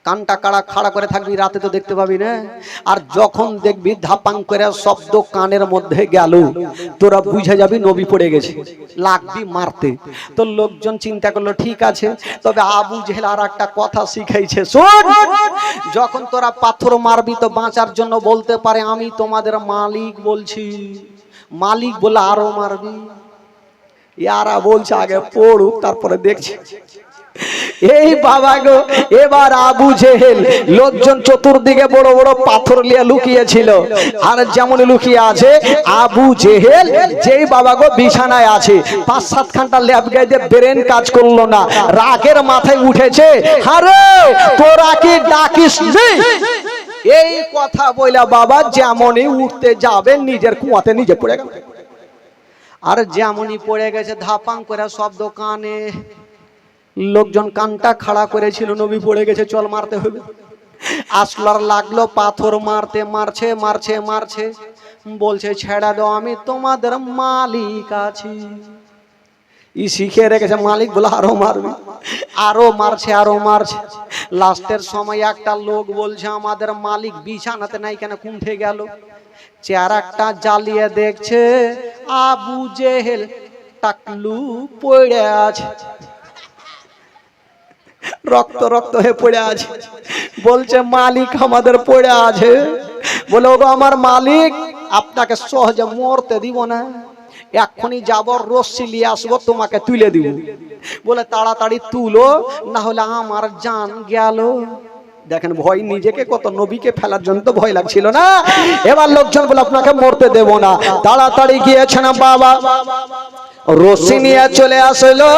কানটা খাড়া করে থাকবি, রাতে তো দেখতে পাবি না। আর যখন দেখবি ধাপাং করে শব্দ কানের মধ্যে গেল, তোরা বুঝে যাবি নবী পড়ে গেছে, লাগবি মারতে। তো লোকজন চিন্তা করলো ঠিক আছে, তবে আবু জেহেল আর একটা কথা শিখাইছে, শোন, যখন তোরা পাথর মারবি তো বাঁচার জন্য বলতে পারে আমি তোমাদের মালিক বলছি, মালিক বলে আরো মারবি। ইয়ারা বলছে আগে পড়ুক তারপরে দেখছি। এই বাবা গো, এবার আবু জেহেল, লোকজন চতুর্দিকে বড় বড় পাথর নিয়ে লুকিয়েছিল, আর যেমন লুকিয়ে আছে আবু জেহেল, যেই বাবা গো বিছানায় আছে, 5-7 ঘন্টা ল্যাব গাইতে ব্রেন কাজ করলো না, রাগের মাথায় উঠেছে, আরে তোরা কি ডাকিস নি? এই কথা বইলা বাবা যেমনই উঠতে যাবে নিজের কুয়াতে নিজে পড়ে গেল। আর যেমনই পড়ে গেছে ধাপাং করে শব্দ কানে, লোকজন কানটা খাড়া করেছিল, নবী পড়ে গেছে, চল মারতে হবে। আসলার লাগলো, পাথর মারতে মারছে মারছে মারছে, বলছে ছেড়া দাও, আমি তোমাদের মালিক আছি। ই শিখে রেখেছে, মালিক বলে আরো মারবে, আরো মারছে আরো মারছে। লাস্টের সময় একটা লোক বলছে আমাদের মালিক বিছানাতে নাই কেন, কুণ্ঠে গেল। চেহারাটা জ্বালিয়ে দেখছে আবু জেহেল টাকলু পড়ে আছে, রক্ত রক্ত হয়ে পড়ে আছে। বলছে মালিক আমাদের পড়ে আছে। বলে ওগো আমার মালিক, আপনাকে সহজে মরতে দিব না, এক্ষুনি যাব, রশ্মি নিয়ে আসবো, তোমাকে তুলে দিব। বলে তাড়াতাড়ি তুলো, না হলে আমার জান গেল। দেখেন ভয়, নিজেকে কত, নবীকে ফেলার জন্য তো ভয় লাগছিল না। এবার লোকজন বলে আপনাকে মরতে দেব না, তাড়াতাড়ি গিয়েছেন বাবা, রশি নিয়ে চলে আসলো।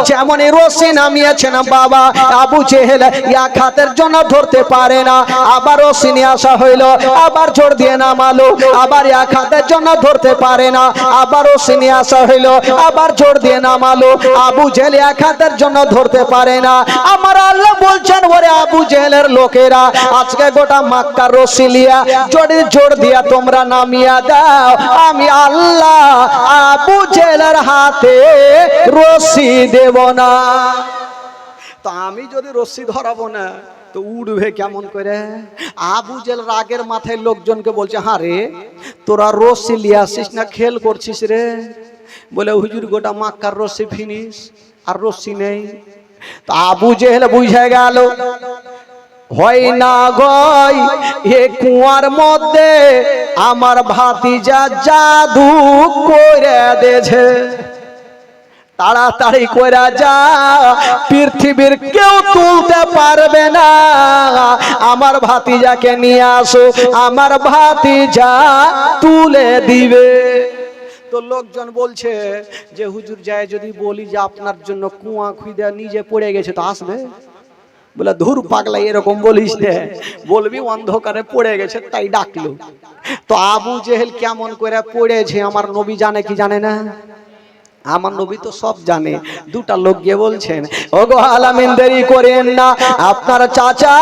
যেমনই রশি নামিয়েছে না বাবা, আবু জেহেল এক হাতের জন্য ধরতে পারে না, আবার রশি নিয়ে আসা হইলো, আবার জোর দিয়ে নামালো, আবার এক হাতের জন্য ধরতে পারে না, আবার রশি নিয়ে আসা হইলো, আবার জোর দিয়ে নামালো। আবু জেহেল এক হাতের জন্য ধরতে পারে না। আমার আল্লাহ বলছেন ওরে আবু জেহেলের লোকেরা, আজকে গোটা মক্কার রশি লিয়া জোরে জোর দিয়া তোমরা নামিয়া দাও, আমি আল্লাহ আবু জেহেলের হাতে রশি দেব না। তো আমি যদি রশি ধরাবো না তো উড়বে কেমন করে? আবু জেহেল রাগের মাথায় লোকজনকে বলছে, হ্যাঁ রে তোরা রশি লিয়ে আসিস না, খেল করছিস রে? বলে হুজুর গোটা মক্কার রশি ফিনিশ, আর রশি নেই। তো আবু জেহেল বুঝে গেল হয় না গই এ কুয়ার মধ্যে আমার ভাতিজা জাদু করে দেছে। তাড়াতাড়ি করে যা, পৃথিবীর কেউ তুলতে পারবে না। আমার ভাতিজাকে নিয়ে আসো, আমার ভাতিজা তুলে দিবে। তো লোকজন বলছে যে হুজুর যায় যদি বলি যে আপনার জন্য কুয়া খুঁজে নিজে পড়ে গেছে তো আসবে? বলে ধুর পাগলা, এরকম বলিস না, বলবি অন্ধকারে পড়ে গেছে তাই ডাকলো। তো আবু জেহেল কেমন করে পড়েছে আমার নবী জানে কি জানে না? আমার নবী তো সব জানে। দুটা লোক গিয়ে বলছেন, ওগো আলামিন দেরি করেন না, আপনার চাচা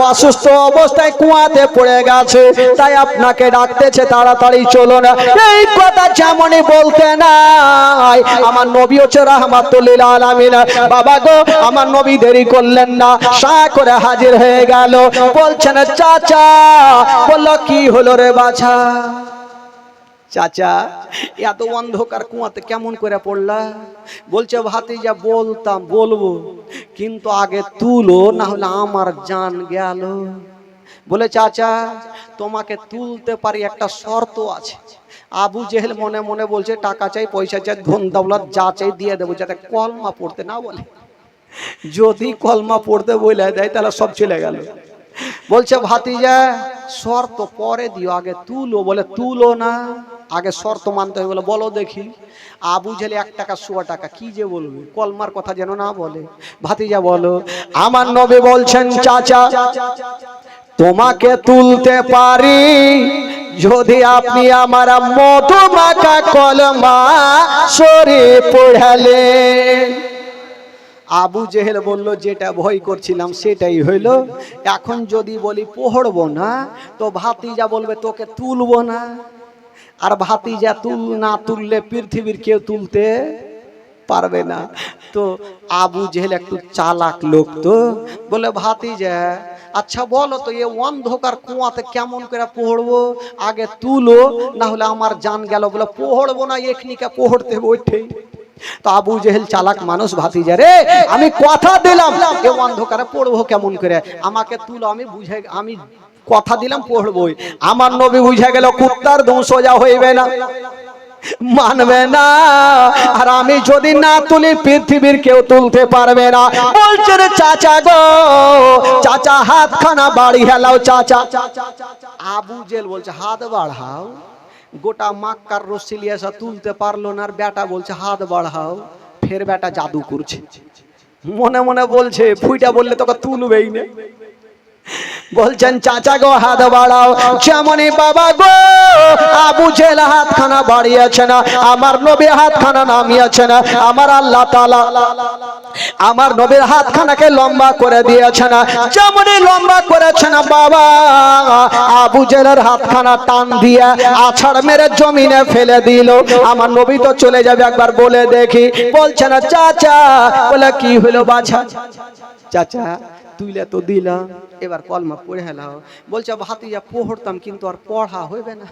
অসুস্থ অবস্থায় কুয়াতে পড়ে গেছে, তাই আপনাকে ডাকতেছে, তাড়াতাড়ি চলো না। এই কথা যেমনই বলতে নাই, আমার নবী হচ্ছে রাহমাতুল লিল আলামিন। বাবা গো, আমার নবী দেরি করলেন না, সা করে হাজির হয়ে গেল। বলছেন চাচা, বললো কি হলো রে বাছা? চাচা এত অন্ধকার কুয়াতে কেমন করে পড়লা? বলছে ভাতিজা বলবো, কিন্তু আগে তুলো, না হলে আমার জান গেল। বলে চাচা তোমাকে তুলতে পারি, একটা শর্ত আছে। আবু জেহেল মনে মনে বলছে টাকা চাই, পয়সা চাই, ধন দৌলত যা চাই দিয়ে দেবো, যাতে কলমা পড়তে না বলে। যদি কলমা পড়তে বলে দেয় তাহলে সব চলে গেল। বলছে ভাতিজা শর্ত পরে দিও, আগে তুলো। বলে তুলো না, আগে শর্ত মানতে হবে। বলে বলো দেখি। আবু জেহেল 1 টাকা 100 টাকা কি যে বলবে, কলমার কথা যেন না বলে। ভাতিজা বলো। আমার নবী বলছেন চাচা তোমাকে তুলতে পারি যদি আপনি আমার মধু মাখা কলমা শরীফ পড়ালে। আবু জেহেল বলল যেটা ভয় করছিলাম সেটাই হইল। এখন যদি বলি পড়বো না, তো ভাতিজা বলবে তোকে তুলবো না। আর ভাতিজা না তুললে পৃথিবীর কেউ তুলতে পারবে না। তো আবু জেহেল একটু চালাক লোক, তো বলে ভাতিজা আচ্ছা বলো তো, এ অন্ধকার কুয়াতে কেমন করে পড়বো? আগে তুলো, না হলে আমার জান গেল। বলে পড়বো না, এখনিকে পড়তে ওঠে। তো আবু জেহেল চালাক মানুষ, ভাতিজা রে আমি কথা দিলাম এ অন্ধকারে পড়বো কেমন করে, আমাকে তুলো, আমি কথা দিলাম পড়বই। আমার নবী বুঝে গেল কুত্তার দম সোজা হইবে না, মানবে না। আর আমি যদি না তুলি পৃথিবীর কেউ তুলতে পারবে না। বলছে রে চাচা গো, চাচা হাতখানা বাড়ি হেলাও। চাচা আবু জেহেল বলছে হাত বাড়াও। গোটা মাক্কার রস্সি লিয়াসা তুলতে পারলো না, আর বেটা বলছে হাত বাড়াও। ফের বেটা জাদু করছে, মনে মনে বলছে ফুইটা বললে তোকে তুলবেই না। বলছেন চাচা গো হাত বাড়াও। যেমনই বাবা গো আবু জেহেল হাতখানা বাড়িয়েছে না, আমার নবী হাতখানা নামিয়েছে না, আমার আল্লাহ তাআলা আমার নবীর হাতখানাকে লম্বা করে দিয়েছে না। যেমনই লম্বা করেছে না বাবা, আবু জেহেলের হাতখানা টান দিয়ে আছাড় মেরে জমিনে ফেলে দিল। আমার নবী তো চলে যাবে, একবার বলে দেখি। বলছে না চাচা, বলে কি হলো বাছা? চাচা তুইলে তো দিলাম, এবার কলমা পড়ে হেলাও। বলছে ভাতিজা পড়তাম, কিন্তু আর পড়া হইবে না।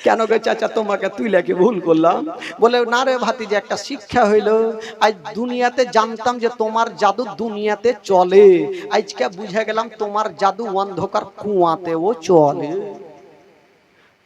কেন গো চাচা তোমাকে তুইলে কি ভুল করলাম? বলে না রে ভাতিজা, একটা শিক্ষা হইলো। আজ দুনিয়াতে জানতাম যে তোমার জাদু দুনিয়াতে চলে, আজকে বুঝে গেলাম তোমার জাদু অন্ধকার কুয়াতেও চলে।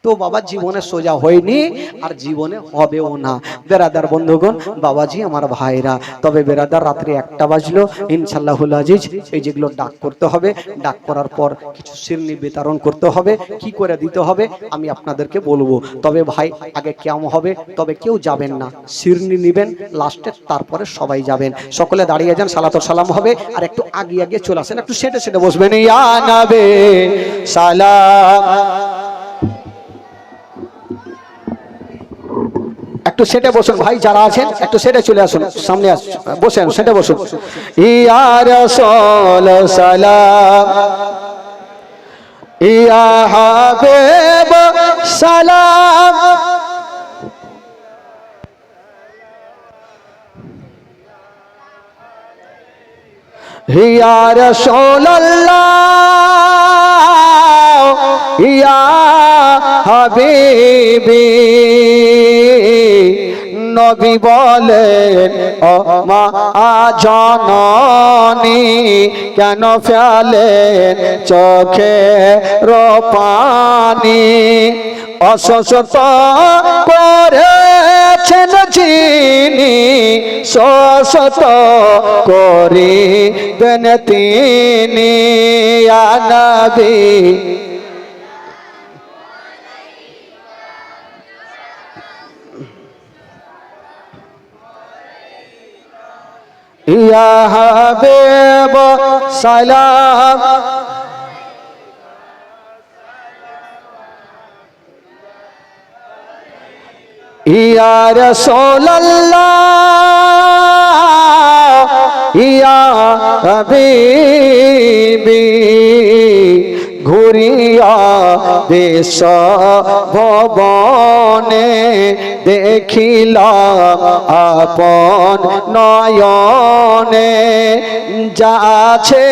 তো বাবা জীবনে সোজা হয়নি, আর জীবনে হবেও না। বেরাদার বন্ধুগণ, বাবাজি আমার ভাইরা, তবে বেরাদার রাত্রি 1টা বাজলো। ইনশাআল্লাহুল আজিজ এই যেগুলো ডাক করতে হবে, ডাক করার পর কিছু শিরনি বিতরণ করতে হবে। কি করে দিতে হবে আমি আপনাদেরকে বলবো। তবে ভাই আগে কেমন হবে, তবে কেউ যাবেন না, শিরনি নেবেন লাস্টে, তারপরে সবাই যাবেন। সকলে দাঁড়িয়ে যান, সালাত ও সালাম হবে। আর একটু আগিয়ে চলে আসেন, একটু সেটে সেটে বসবেন। ইয়া নবী সালাম, একটু সেটে বসুন ভাই, যারা আছেন একটু সেটে চলে আসুন, সামনে বসেন, সেটে বসুন। ইয়া রাসূল সালাম, ইয়া হাবিব সালাম, ইয়া রাসূলুল্লাহ, ইয়া হাবিবি। নবী বলেন ও মা জননী, কেন ফেলেন চোখে পানি? অসুস্থ করে করেছেন যিনি শত করি দেন তিনি ইয়া নবী ইয়া হাবিব সালাম ইয়া রাসূলুল্লাহ ইয়া হাবিবি ঘুরিয়া বিশ্ব ভবনে দেখিলাম আপন নয়নে যা আছে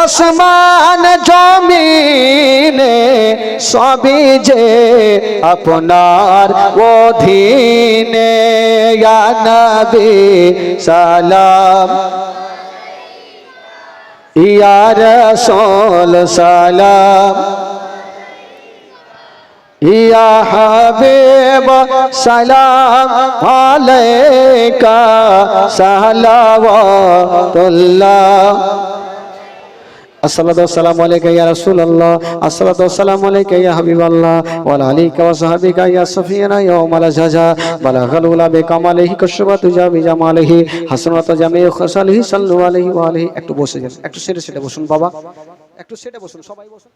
আসমান জমিনে সবই যে আপনার অধীনে ইয়া নবী সালাম ইয়া রাসূল সালাম ইয়া হাবিব সালাম আলাইকা সালাওয়াতুল্লাহ আসসালাতু ওয়াসসালামু আলাইকা ইয়া রাসূলুল্লাহ আসসালাতু ওয়াসসালামু আলাইকা ইয়া হাবিবাল্লাহ ওয়া আলা আলিকা ওয়া সাহবিকা ইয়া সাফিয়ানা ইয়াউমাল জাজা বালাগাল উলা বিকামালিহি কাশফাতু জামি জামালিহি হাসানাতু জামিউ খাসালিহি সাল্লু আলাইহি ওয়া আলিহি একটু বসে যান একটু সেটে বসুন বাবা একটু সেটে বসুন সবাই বসুন